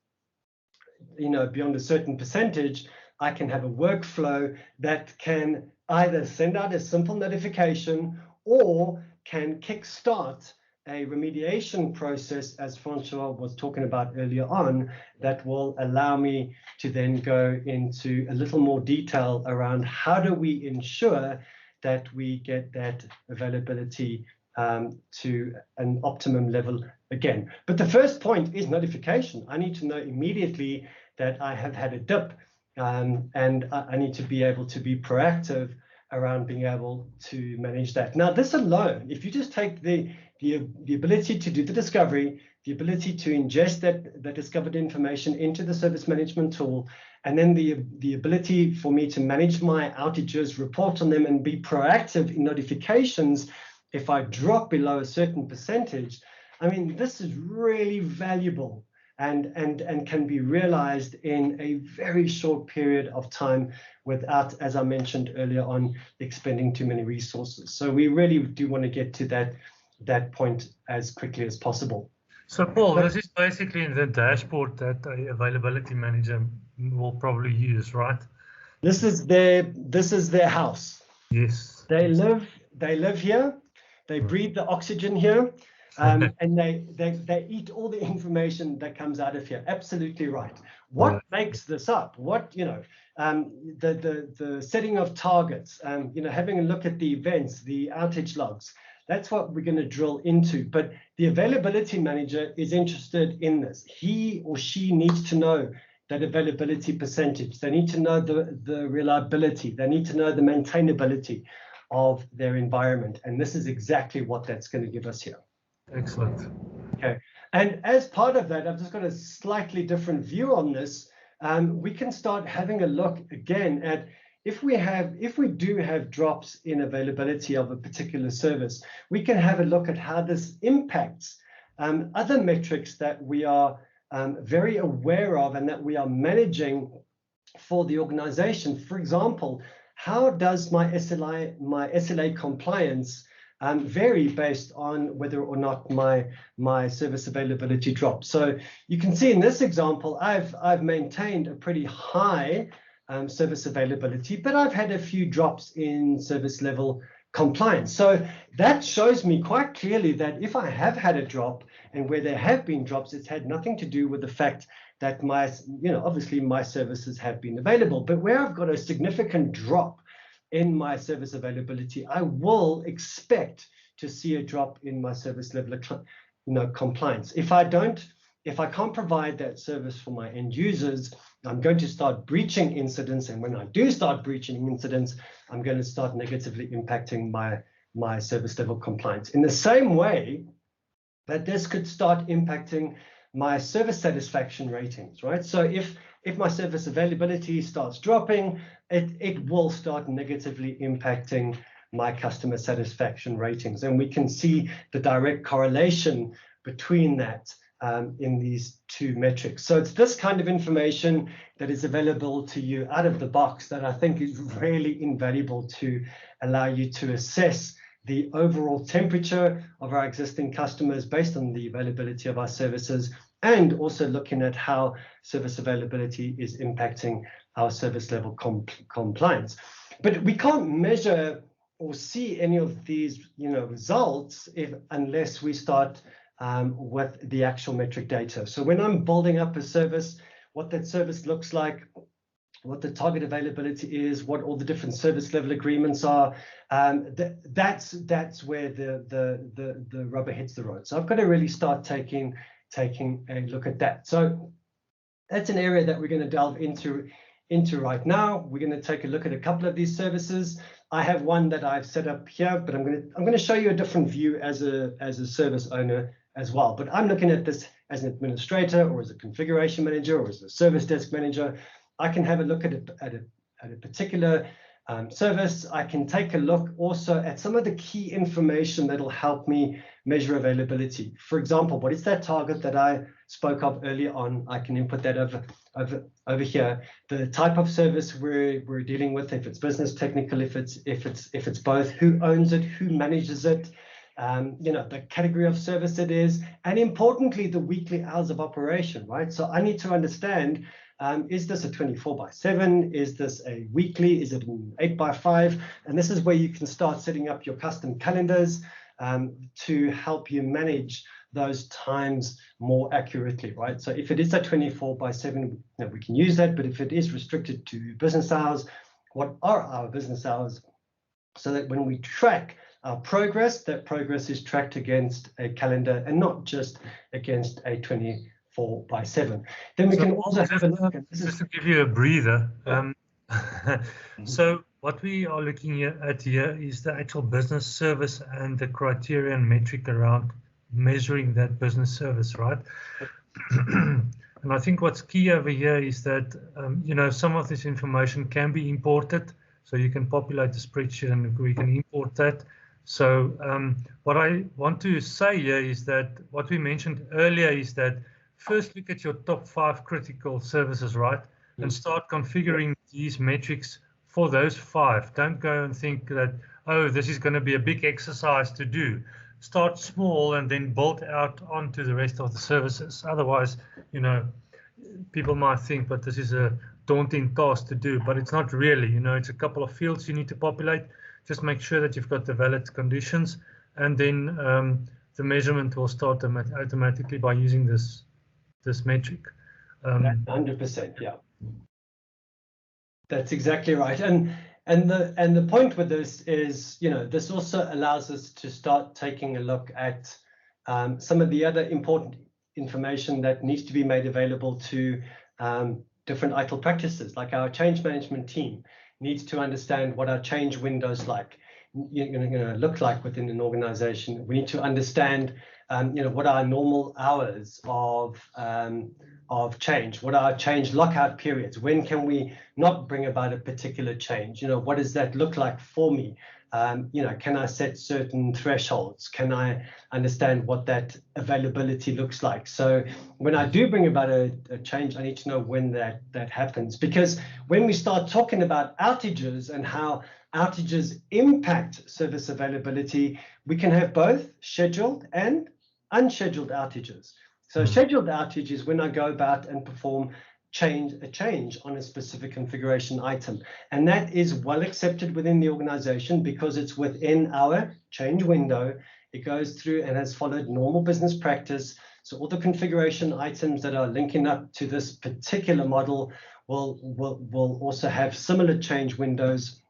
beyond a certain percentage, I can have a workflow that can either send out a simple notification or can kickstart a remediation process, as Francois was talking about earlier on, that will allow me to then go into a little more detail around how do we ensure that we get that availability to an optimum level again. But the first point is notification. I need to know immediately that I have had a dip, and I need to be able to be proactive around being able to manage that. Now, this alone, if you just take the ability to do the discovery, the ability to ingest that discovered information into the service management tool, and then the ability for me to manage my outages, report on them, and be proactive in notifications if I drop below a certain percentage, I mean, this is really valuable and can be realized in a very short period of time without, as I mentioned earlier on, expending too many resources. So we really do want to get to that point as quickly as possible. So Paul, this is basically the dashboard that a availability manager will probably use, right? This is their house. Yes. They live here. They breathe the oxygen here. And they eat all the information that comes out of here. Absolutely right. What makes this up? What, the setting of targets, having a look at the events, the outage logs, that's what we're going to drill into. But the availability manager is interested in this. He or she needs to know that availability percentage. They need to know the reliability. They need to know the maintainability of their environment. And this is exactly what that's going to give us here. Excellent. Okay, and as part of that, I've just got a slightly different view on this. We can start having a look again at if we do have drops in availability of a particular service, we can have a look at how this impacts other metrics that we are very aware of and that we are managing for the organization. For example, how does my SLA compliance vary based on whether or not my service availability drops. So you can see in this example, I've maintained a pretty high service availability, but I've had a few drops in service level compliance. So that shows me quite clearly that if I have had a drop, and where there have been drops, it's had nothing to do with the fact that obviously my services have been available. But where I've got a significant drop in my service availability, I will expect to see a drop in my service level compliance. If I can't provide that service for my end users, I'm going to start breaching incidents, and when I do start breaching incidents, I'm going to start negatively impacting my service level compliance. In the same way that this could start impacting my service satisfaction ratings, right? So if my service availability starts dropping, it will start negatively impacting my customer satisfaction ratings. And we can see the direct correlation between that in these two metrics. So it's this kind of information that is available to you out of the box that I think is really invaluable to allow you to assess the overall temperature of our existing customers based on the availability of our services, and also looking at how service availability is impacting our service level compliance. But we can't measure or see any of these results unless we start with the actual metric data. So when I'm building up a service, what that service looks like, what the target availability is, what all the different service level agreements are, that's where the rubber hits the road. So I've got to really start taking a look at that. So that's an area that we're going to delve into right now. We're going to take a look at a couple of these services. I have one that I've set up here, but I'm going to show you a different view as a service owner as well. But I'm looking at this as an administrator, or as a configuration manager, or as a service desk manager. I can have a look at a particular service. I can take a look also at some of the key information that'll help me measure availability. For example, what is that target that I spoke of earlier on? I can input that over here. The type of service we're dealing with, if it's business technical, if it's both, who owns it, who manages it, the category of service it is, and importantly, the weekly hours of operation, right? So I need to understand, is this a 24/7? Is this a weekly? Is it an 8x5? And this is where you can start setting up your custom calendars to help you manage those times more accurately, right? So if it is a 24/7, we can use that, but if it is restricted to business hours, what are our business hours? So that when we track our progress, that progress is tracked against a calendar and not just against a 24/7. Then we can also have a look at this. Just to give you a breather. So what we are looking at here is the actual business service and the criteria and metric around measuring that business service, right? And I think what's key over here is that some of this information can be imported, so you can populate the spreadsheet and we can import that. So what I want to say here is that what we mentioned earlier is that first look at your top 5 critical services, right? And start configuring these metrics for those 5. Don't go and think that, oh, this is going to be a big exercise to do. Start small and then build out onto the rest of the services. Otherwise, people might think, but this is a daunting task to do, but it's not really. It's a couple of fields you need to populate. Just make sure that you've got the valid conditions, and then the measurement will start automatically by using this metric. 100%, yeah. That's exactly right. And the point with this is, this also allows us to start taking a look at some of the other important information that needs to be made available to different ITIL practices. Like our change management team needs to understand what our change windows look like within an organization. We need to understand what our normal hours of of change? What are our change lockout periods? When can we not bring about a particular change? What does that look like for me? Can I set certain thresholds? Can I understand what that availability looks like? So when I do bring about a change, I need to know when that happens, because when we start talking about outages and how outages impact service availability, we can have both scheduled and unscheduled outages. So scheduled outage is when I go about and perform a change on a specific configuration item. And that is well accepted within the organization because it's within our change window. It goes through and has followed normal business practice. So all the configuration items that are linking up to this particular model will also have similar change windows,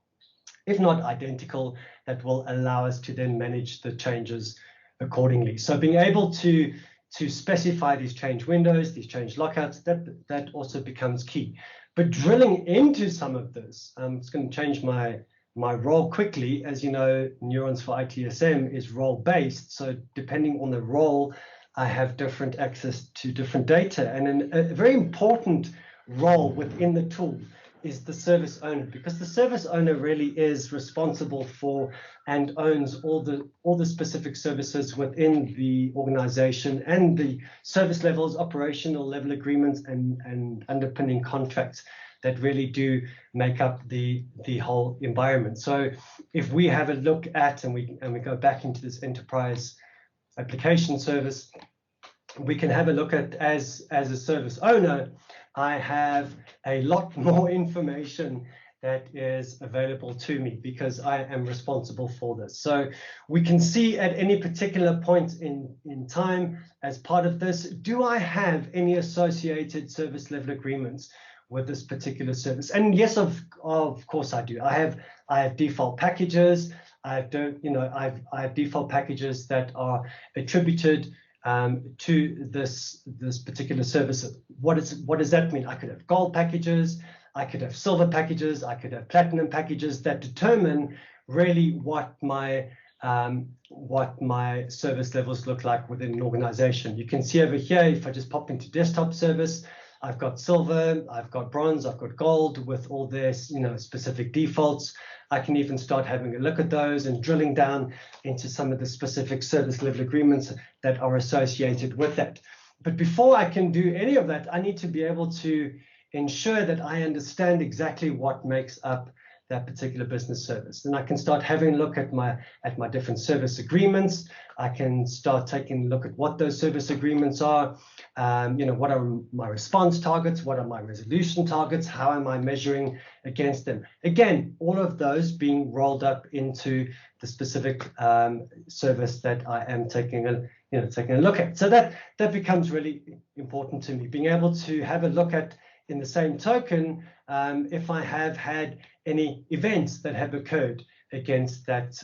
if not identical, that will allow us to then manage the changes accordingly. So being able to specify these change windows, these change lockouts, that also becomes key. But drilling into some of this, it's going to change my role quickly. As you know, Neurons for ITSM is role-based. So depending on the role, I have different access to different data. And a very important role within the tool is the service owner, because the service owner really is responsible for and owns all the specific services within the organization and the service levels, operational level agreements, and underpinning contracts that really do make up the whole environment. So if we have a look at and we go back into this enterprise application service, we can have a look at as a service owner, I have a lot more information that is available to me because I am responsible for this. So we can see at any particular point in time as part of this, do I have any associated service level agreements with this particular service? And yes, of course I do. I have default packages. I have default packages that are attributed to this particular service. What does that mean? I could have gold packages, I could have silver packages, I could have platinum packages that determine really what my service levels look like within an organization. You can see over here, if I just pop into desktop service, I've got silver, I've got bronze, I've got gold with all their specific defaults. I can even start having a look at those and drilling down into some of the specific service level agreements that are associated with that. But before I can do any of that, I need to be able to ensure that I understand exactly what makes up that particular business service. Then I can start having a look at my different service agreements. I can start taking a look at what those service agreements are. What are my response targets? What are my resolution targets? How am I measuring against them? Again, all of those being rolled up into the specific service that I am taking a look at. So that becomes really important to me, being able to have a look at, in the same token, if I have had any events that have occurred against that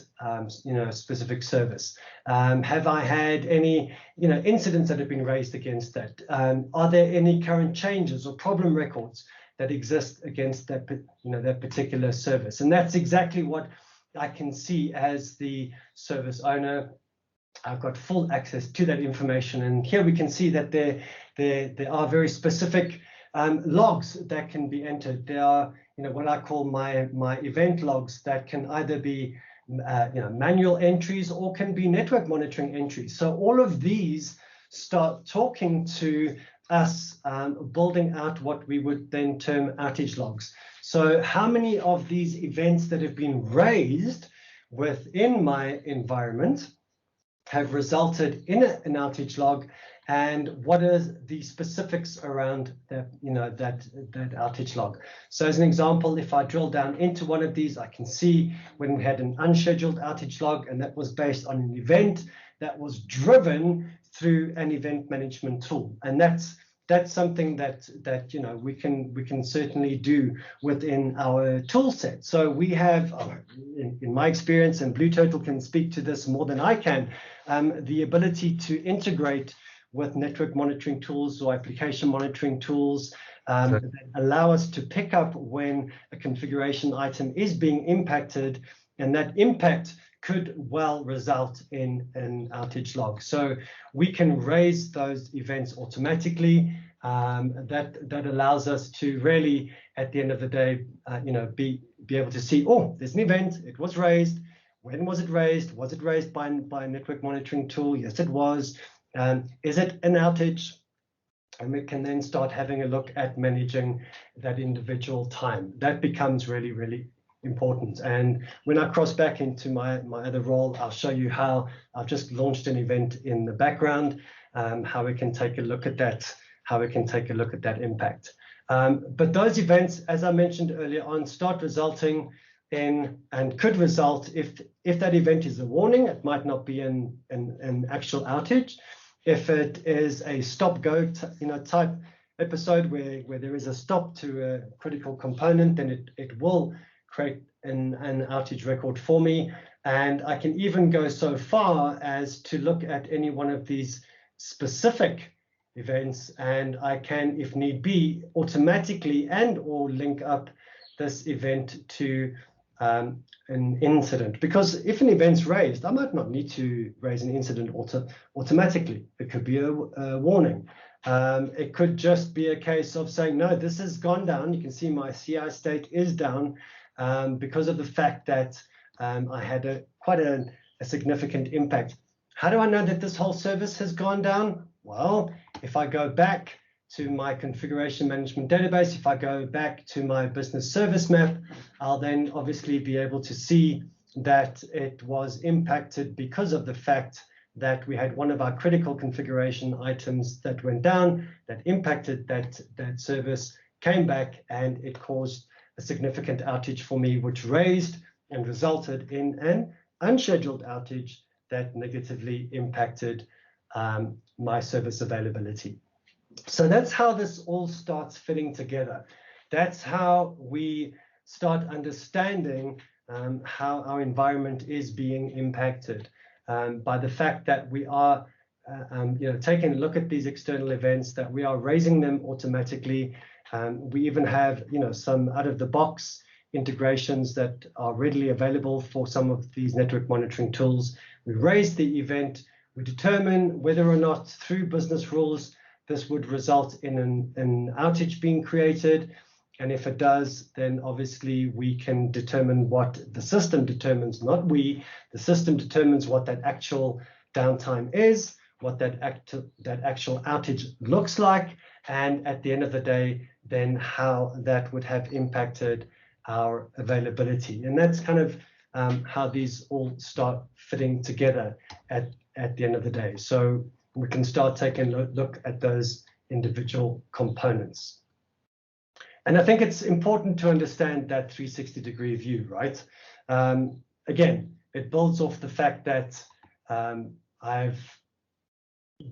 specific service. Have I had any incidents that have been raised against that? Are there any current changes or problem records that exist against that that particular service? And that's exactly what I can see as the service owner. I've got full access to that information, and here we can see that there are very specific logs that can be entered. There are what I call my event logs that can either be manual entries or can be network monitoring entries. So all of these start talking to us, building out what we would then term outage logs. So how many of these events that have been raised within my environment have resulted in an outage log, and what are the specifics around that outage log? So as an example, if I drill down into one of these, I can see when we had an unscheduled outage log, and that was based on an event that was driven through an event management tool. And that's something that we can certainly do within our tool set. So we have, in my experience, and Blue Total can speak to this more than I can, the ability to integrate with network monitoring tools or application monitoring tools that allow us to pick up when a configuration item is being impacted, and that impact could well result in an outage log. So we can raise those events automatically. that allows us to really, at the end of the day, be able to see, oh, there's an event, it was raised. When was it raised? Was it raised by a network monitoring tool? Yes, it was. Is it an outage? And we can then start having a look at managing that individual time. That becomes really, really important. And when I cross back into my other role, I'll show you how I've just launched an event in the background, how we can take a look at that, impact. But those events, as I mentioned earlier on, start resulting in, and could result, if that event is a warning, it might not be an actual outage. If it is a stop-go type episode where there is a stop to a critical component, then it will create an outage record for me. And I can even go so far as to look at any one of these specific events, and I can, if need be, automatically or link up this event to an incident. Because if an event's raised, I might not need to raise an incident automatically. It could be a warning. It could just be a case of saying, no, this has gone down. You can see my CI state is down because of the fact that I had quite a significant impact. How do I know that this whole service has gone down? Well, if I go back to my configuration management database, if I go back to my business service map, I'll then obviously be able to see that it was impacted because of the fact that we had one of our critical configuration items that went down, that impacted that service, came back, and it caused a significant outage for me, which raised and resulted in an unscheduled outage that negatively impacted my service availability. So that's how this all starts fitting together. That's how we start understanding how our environment is being impacted by the fact that we are taking a look at these external events, that we are raising them automatically. We even have some out-of-the-box integrations that are readily available for some of these network monitoring tools. We raise the event, we determine whether or not through business rules this would result in an outage being created. And if it does, then obviously we can determine what the system determines, not we. The system determines what that actual downtime is, what that actual outage looks like, and at the end of the day, then how that would have impacted our availability. And that's kind of how these all start fitting together at the end of the day. So we can start taking a look at those individual components. And I think it's important to understand that 360-degree view, right? Again, it builds off the fact that I've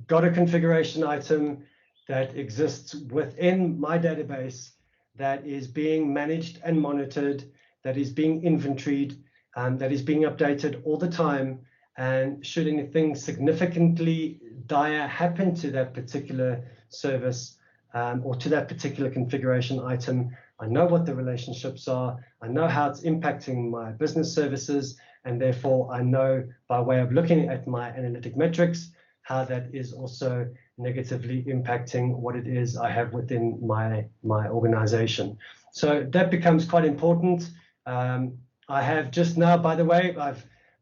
got a configuration item that exists within my database that is being managed and monitored, that is being inventoried, that is being updated all the time. And should anything significantly dire happen to that particular service or to that particular configuration item, I know what the relationships are, I know how it's impacting my business services, and therefore I know by way of looking at my analytic metrics how that is also negatively impacting what it is I have within my organization. So that becomes quite important. I have just now, by the way,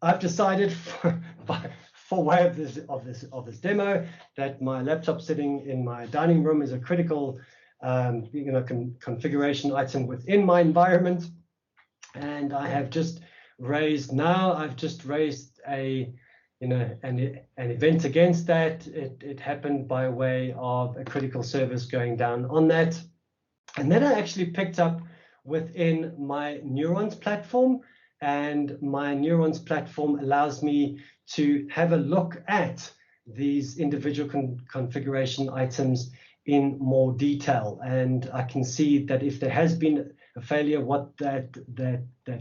I've decided for way of this demo that my laptop sitting in my dining room is a critical configuration item within my environment, and I have just raised an event against that. It happened by way of a critical service going down on that, and then I actually picked up within my Neurons platform, and my Neurons platform allows me to have a look at these individual configuration items in more detail. And I can see that if there has been a failure, what that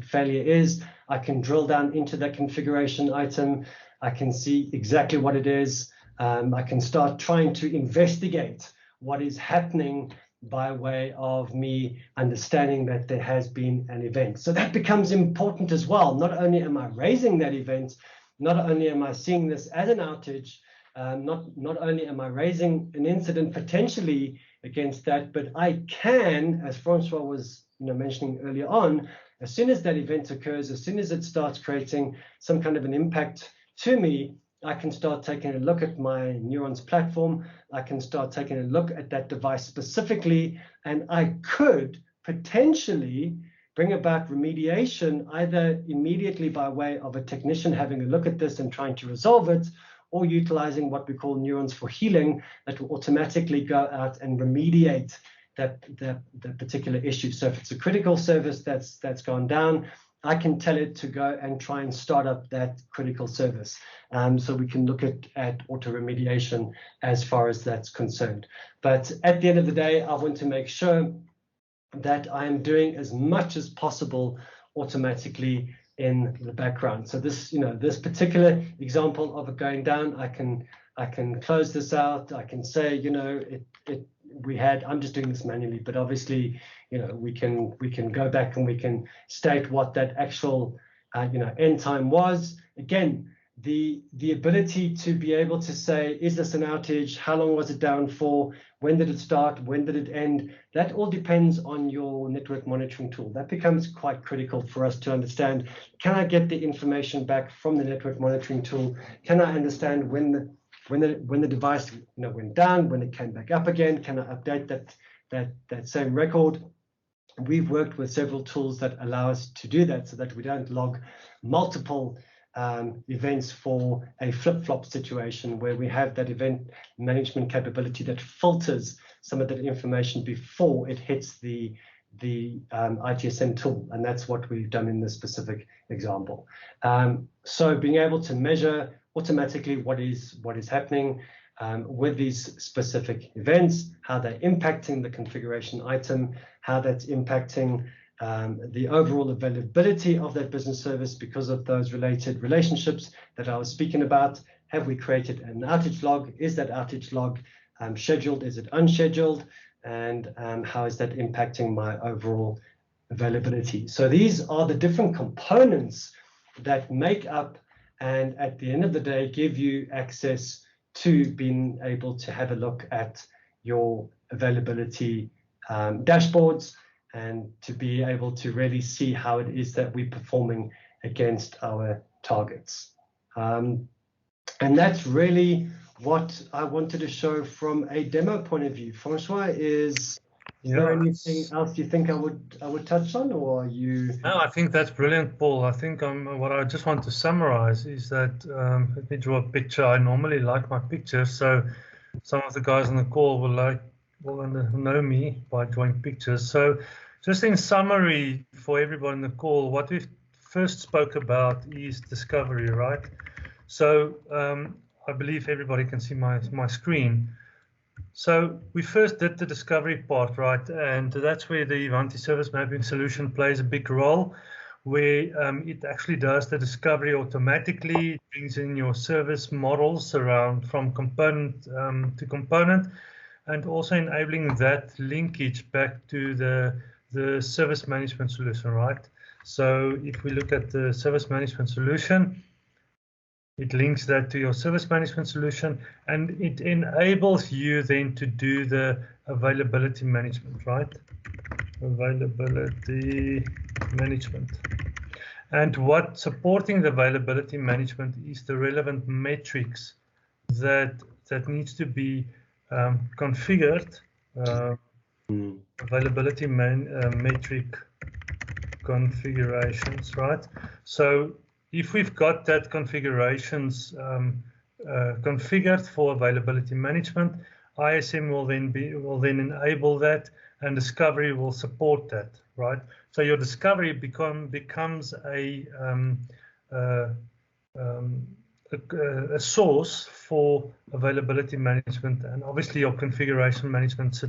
failure is. I can drill down into that configuration item. I can see exactly what it is. I can start trying to investigate what is happening by way of me understanding that there has been an event. So that becomes important as well. Not only am I raising that event, not only am I seeing this as an outage, not only am I raising an incident potentially against that, but I can, as Francois was mentioning earlier on, as soon as that event occurs, as soon as it starts creating some kind of an impact to me, I can start taking a look at my Neurons platform. I can start taking a look at that device specifically, and I could potentially bring about remediation either immediately by way of a technician having a look at this and trying to resolve it, or utilizing what we call Neurons for Healing that will automatically go out and remediate the particular issue. So if it's a critical service that's gone down, I can tell it to go and try and start up that critical service. So we can look at auto remediation as far as that's concerned. But at the end of the day, I want to make sure that I am doing as much as possible automatically in the background. So this, this particular example of it going down, I can close this out. I can say, I'm just doing this manually, but obviously, we can go back and we can state what that actual, end time was. Again, the ability to be able to say, is this an outage? How long was it down for? When did it start? When did it end? That all depends on your network monitoring tool. That becomes quite critical for us to understand. Can I get the information back from the network monitoring tool? Can I understand when the device went down, when it came back up again? Can I update that same record? We've worked with several tools that allow us to do that so that we don't log multiple events for a flip-flop situation where we have that event management capability that filters some of that information before it hits the ITSM tool, and that's what we've done in this specific example. So being able to measure automatically what is happening with these specific events, how they're impacting the configuration item, how that's impacting the overall availability of that business service because of those related relationships that I was speaking about. Have we created an outage log? Is that outage log scheduled? Is it unscheduled? And how is that impacting my overall availability? So these are the different components that make up and at the end of the day give you access to being able to have a look at your availability dashboards and to be able to really see how it is that we're performing against our targets. And that's really what I wanted to show from a demo point of view. Francois, is there anything else you think I would touch on, or are you? No, I think that's brilliant, Paul. I think what I just want to summarize is that let me draw a picture. I normally like my pictures, so some of the guys on the call will know me by drawing pictures. So just in summary for everyone on the call, what we first spoke about is discovery, right? So I believe everybody can see my screen. So we first did the discovery part, right? And that's where the Ivanti service mapping solution plays a big role, where it actually does the discovery automatically. It brings in your service models around from component to component, and also enabling that linkage back to the service management solution, right? So if we look at the service management solution, it links that to your service management solution, and it enables you then to do the availability management, right? Availability management. And what supporting the availability management is the relevant metrics that needs to be configured. Availability metric configurations, right? So if we've got that configurations configured for availability management, ISM will then enable that, and discovery will support that, right? So your discovery becomes a source for availability management, and obviously your configuration management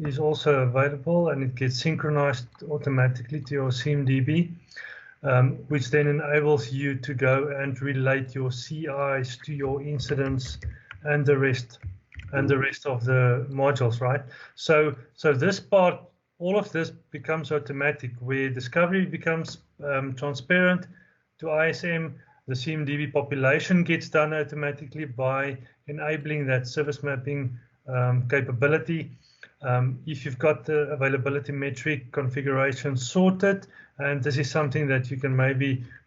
is also available, and it gets synchronized automatically to your CMDB. Which then enables you to go and relate your CIs to your incidents and the rest of the modules, right? So this part, all of this becomes automatic, where discovery becomes transparent to ISM. The CMDB population gets done automatically by enabling that service mapping capability. If you've got the availability metric configuration sorted, and this is something that you can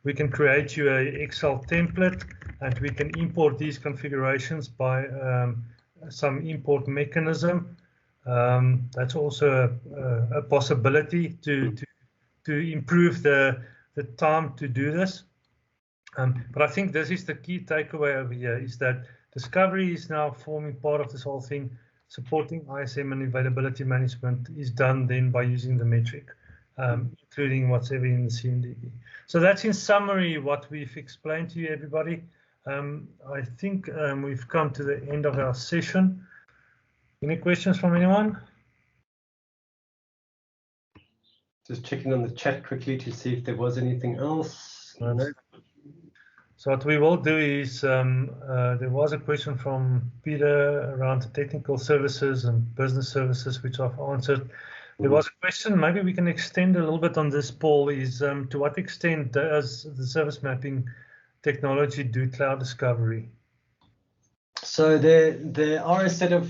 we can create you a Excel template, and we can import these configurations by some import mechanism. That's also a possibility to improve the time to do this. But I think this is the key takeaway over here, is that discovery is now forming part of this whole thing. Supporting ISM and availability management is done then by using the metric, including what's ever in the CMDB. So that's in summary what we've explained to you, everybody. I think we've come to the end of our session. Any questions from anyone? Just checking on the chat quickly to see if there was anything else. No. So what we will do is, there was a question from Peter around the technical services and business services, which I've answered. There was a question, maybe we can extend a little bit on this, Paul, is to what extent does the service mapping technology do cloud discovery? So there are a set of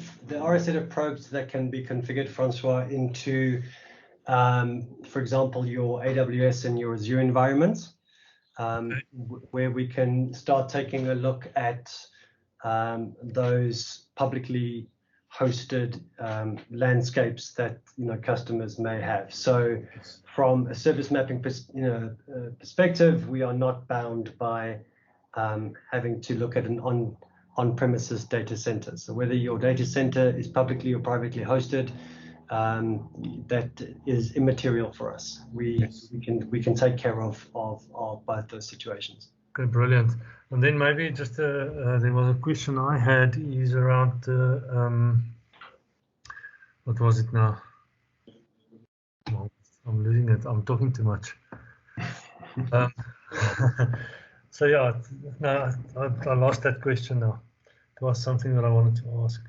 probes that can be configured, Francois, into, for example, your AWS and your Azure environments. Where we can start taking a look at those publicly hosted landscapes that customers may have. So from a service mapping perspective, we are not bound by having to look at an on-premises data center. So whether your data center is publicly or privately hosted, that is immaterial for us. We can take care of both those situations. Okay, brilliant. And then maybe just there was a question I had is around what was it now? Well, I'm losing it. I'm talking too much. So yeah, no, I lost that question now. There was something that I wanted to ask.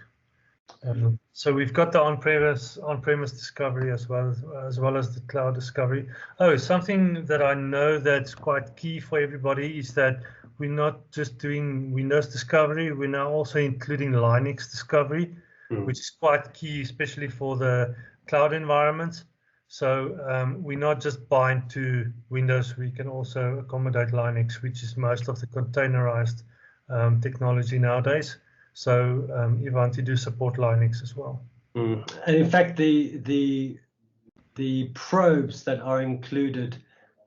So we've got the on-premise discovery as well as the cloud discovery. Oh, something that I know that's quite key for everybody is that we're not just doing Windows discovery, we're now also including Linux discovery, which is quite key, especially for the cloud environments. So we're not just bind to Windows, we can also accommodate Linux, which is most of the containerized technology nowadays. So Ivanti do support Linux as well. And in fact, the probes that are included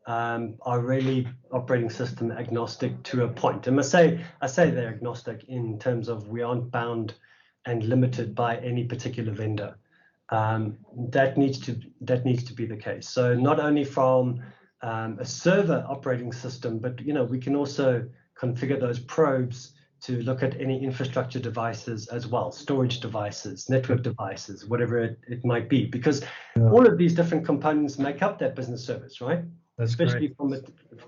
are really operating system agnostic to a point. And I say they're agnostic in terms of we aren't bound and limited by any particular vendor. That needs to be the case. So not only from a server operating system, but we can also configure those probes to look at any infrastructure devices as well, storage devices, network devices, whatever it might be, because all of these different components make up that business service, right? That's especially great.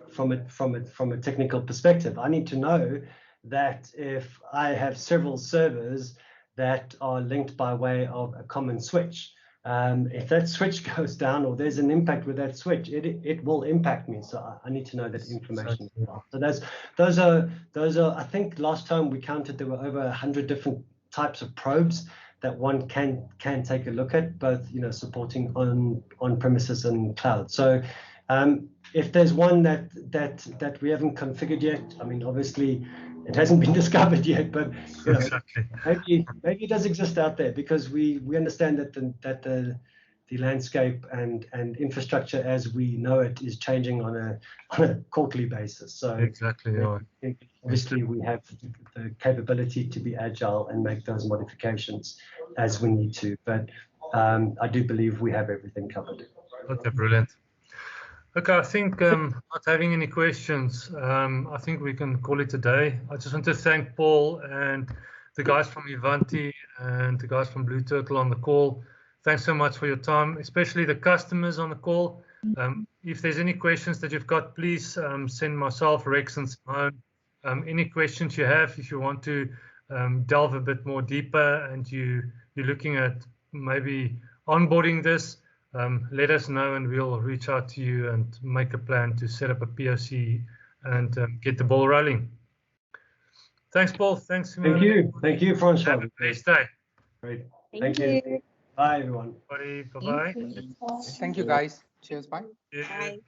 from a technical perspective. I need to know that if I have several servers that are linked by way of a common switch, if that switch goes down or there's an impact with that switch, it will impact me. So I need to know that information as well. So those are I think last time we counted there were over 100 different types of probes that one can take a look at, both supporting on premises and cloud. So if there's one that we haven't configured yet, I mean obviously it hasn't been discovered yet, but exactly. maybe it does exist out there, because we understand that the landscape and infrastructure as we know it is changing on a quarterly basis. So exactly, obviously we have the capability to be agile and make those modifications as we need to. But I do believe we have everything covered. Okay, brilliant. Okay, I think not having any questions, I think we can call it a day. I just want to thank Paul and the guys from Ivanti and the guys from Blue Turtle on the call. Thanks so much for your time, especially the customers on the call. If there's any questions that you've got, please send myself, Rex, and Simone any questions you have. If you want to delve a bit more deeper and you're looking at maybe onboarding this, let us know and we'll reach out to you and make a plan to set up a POC and get the ball rolling. Thanks, Paul. Thanks, Simone. Thank you, Francois. Have a nice day. Great. Thank you. Bye, everyone. Bye bye. Thank you, guys. Cheers. Bye. Yeah. Bye.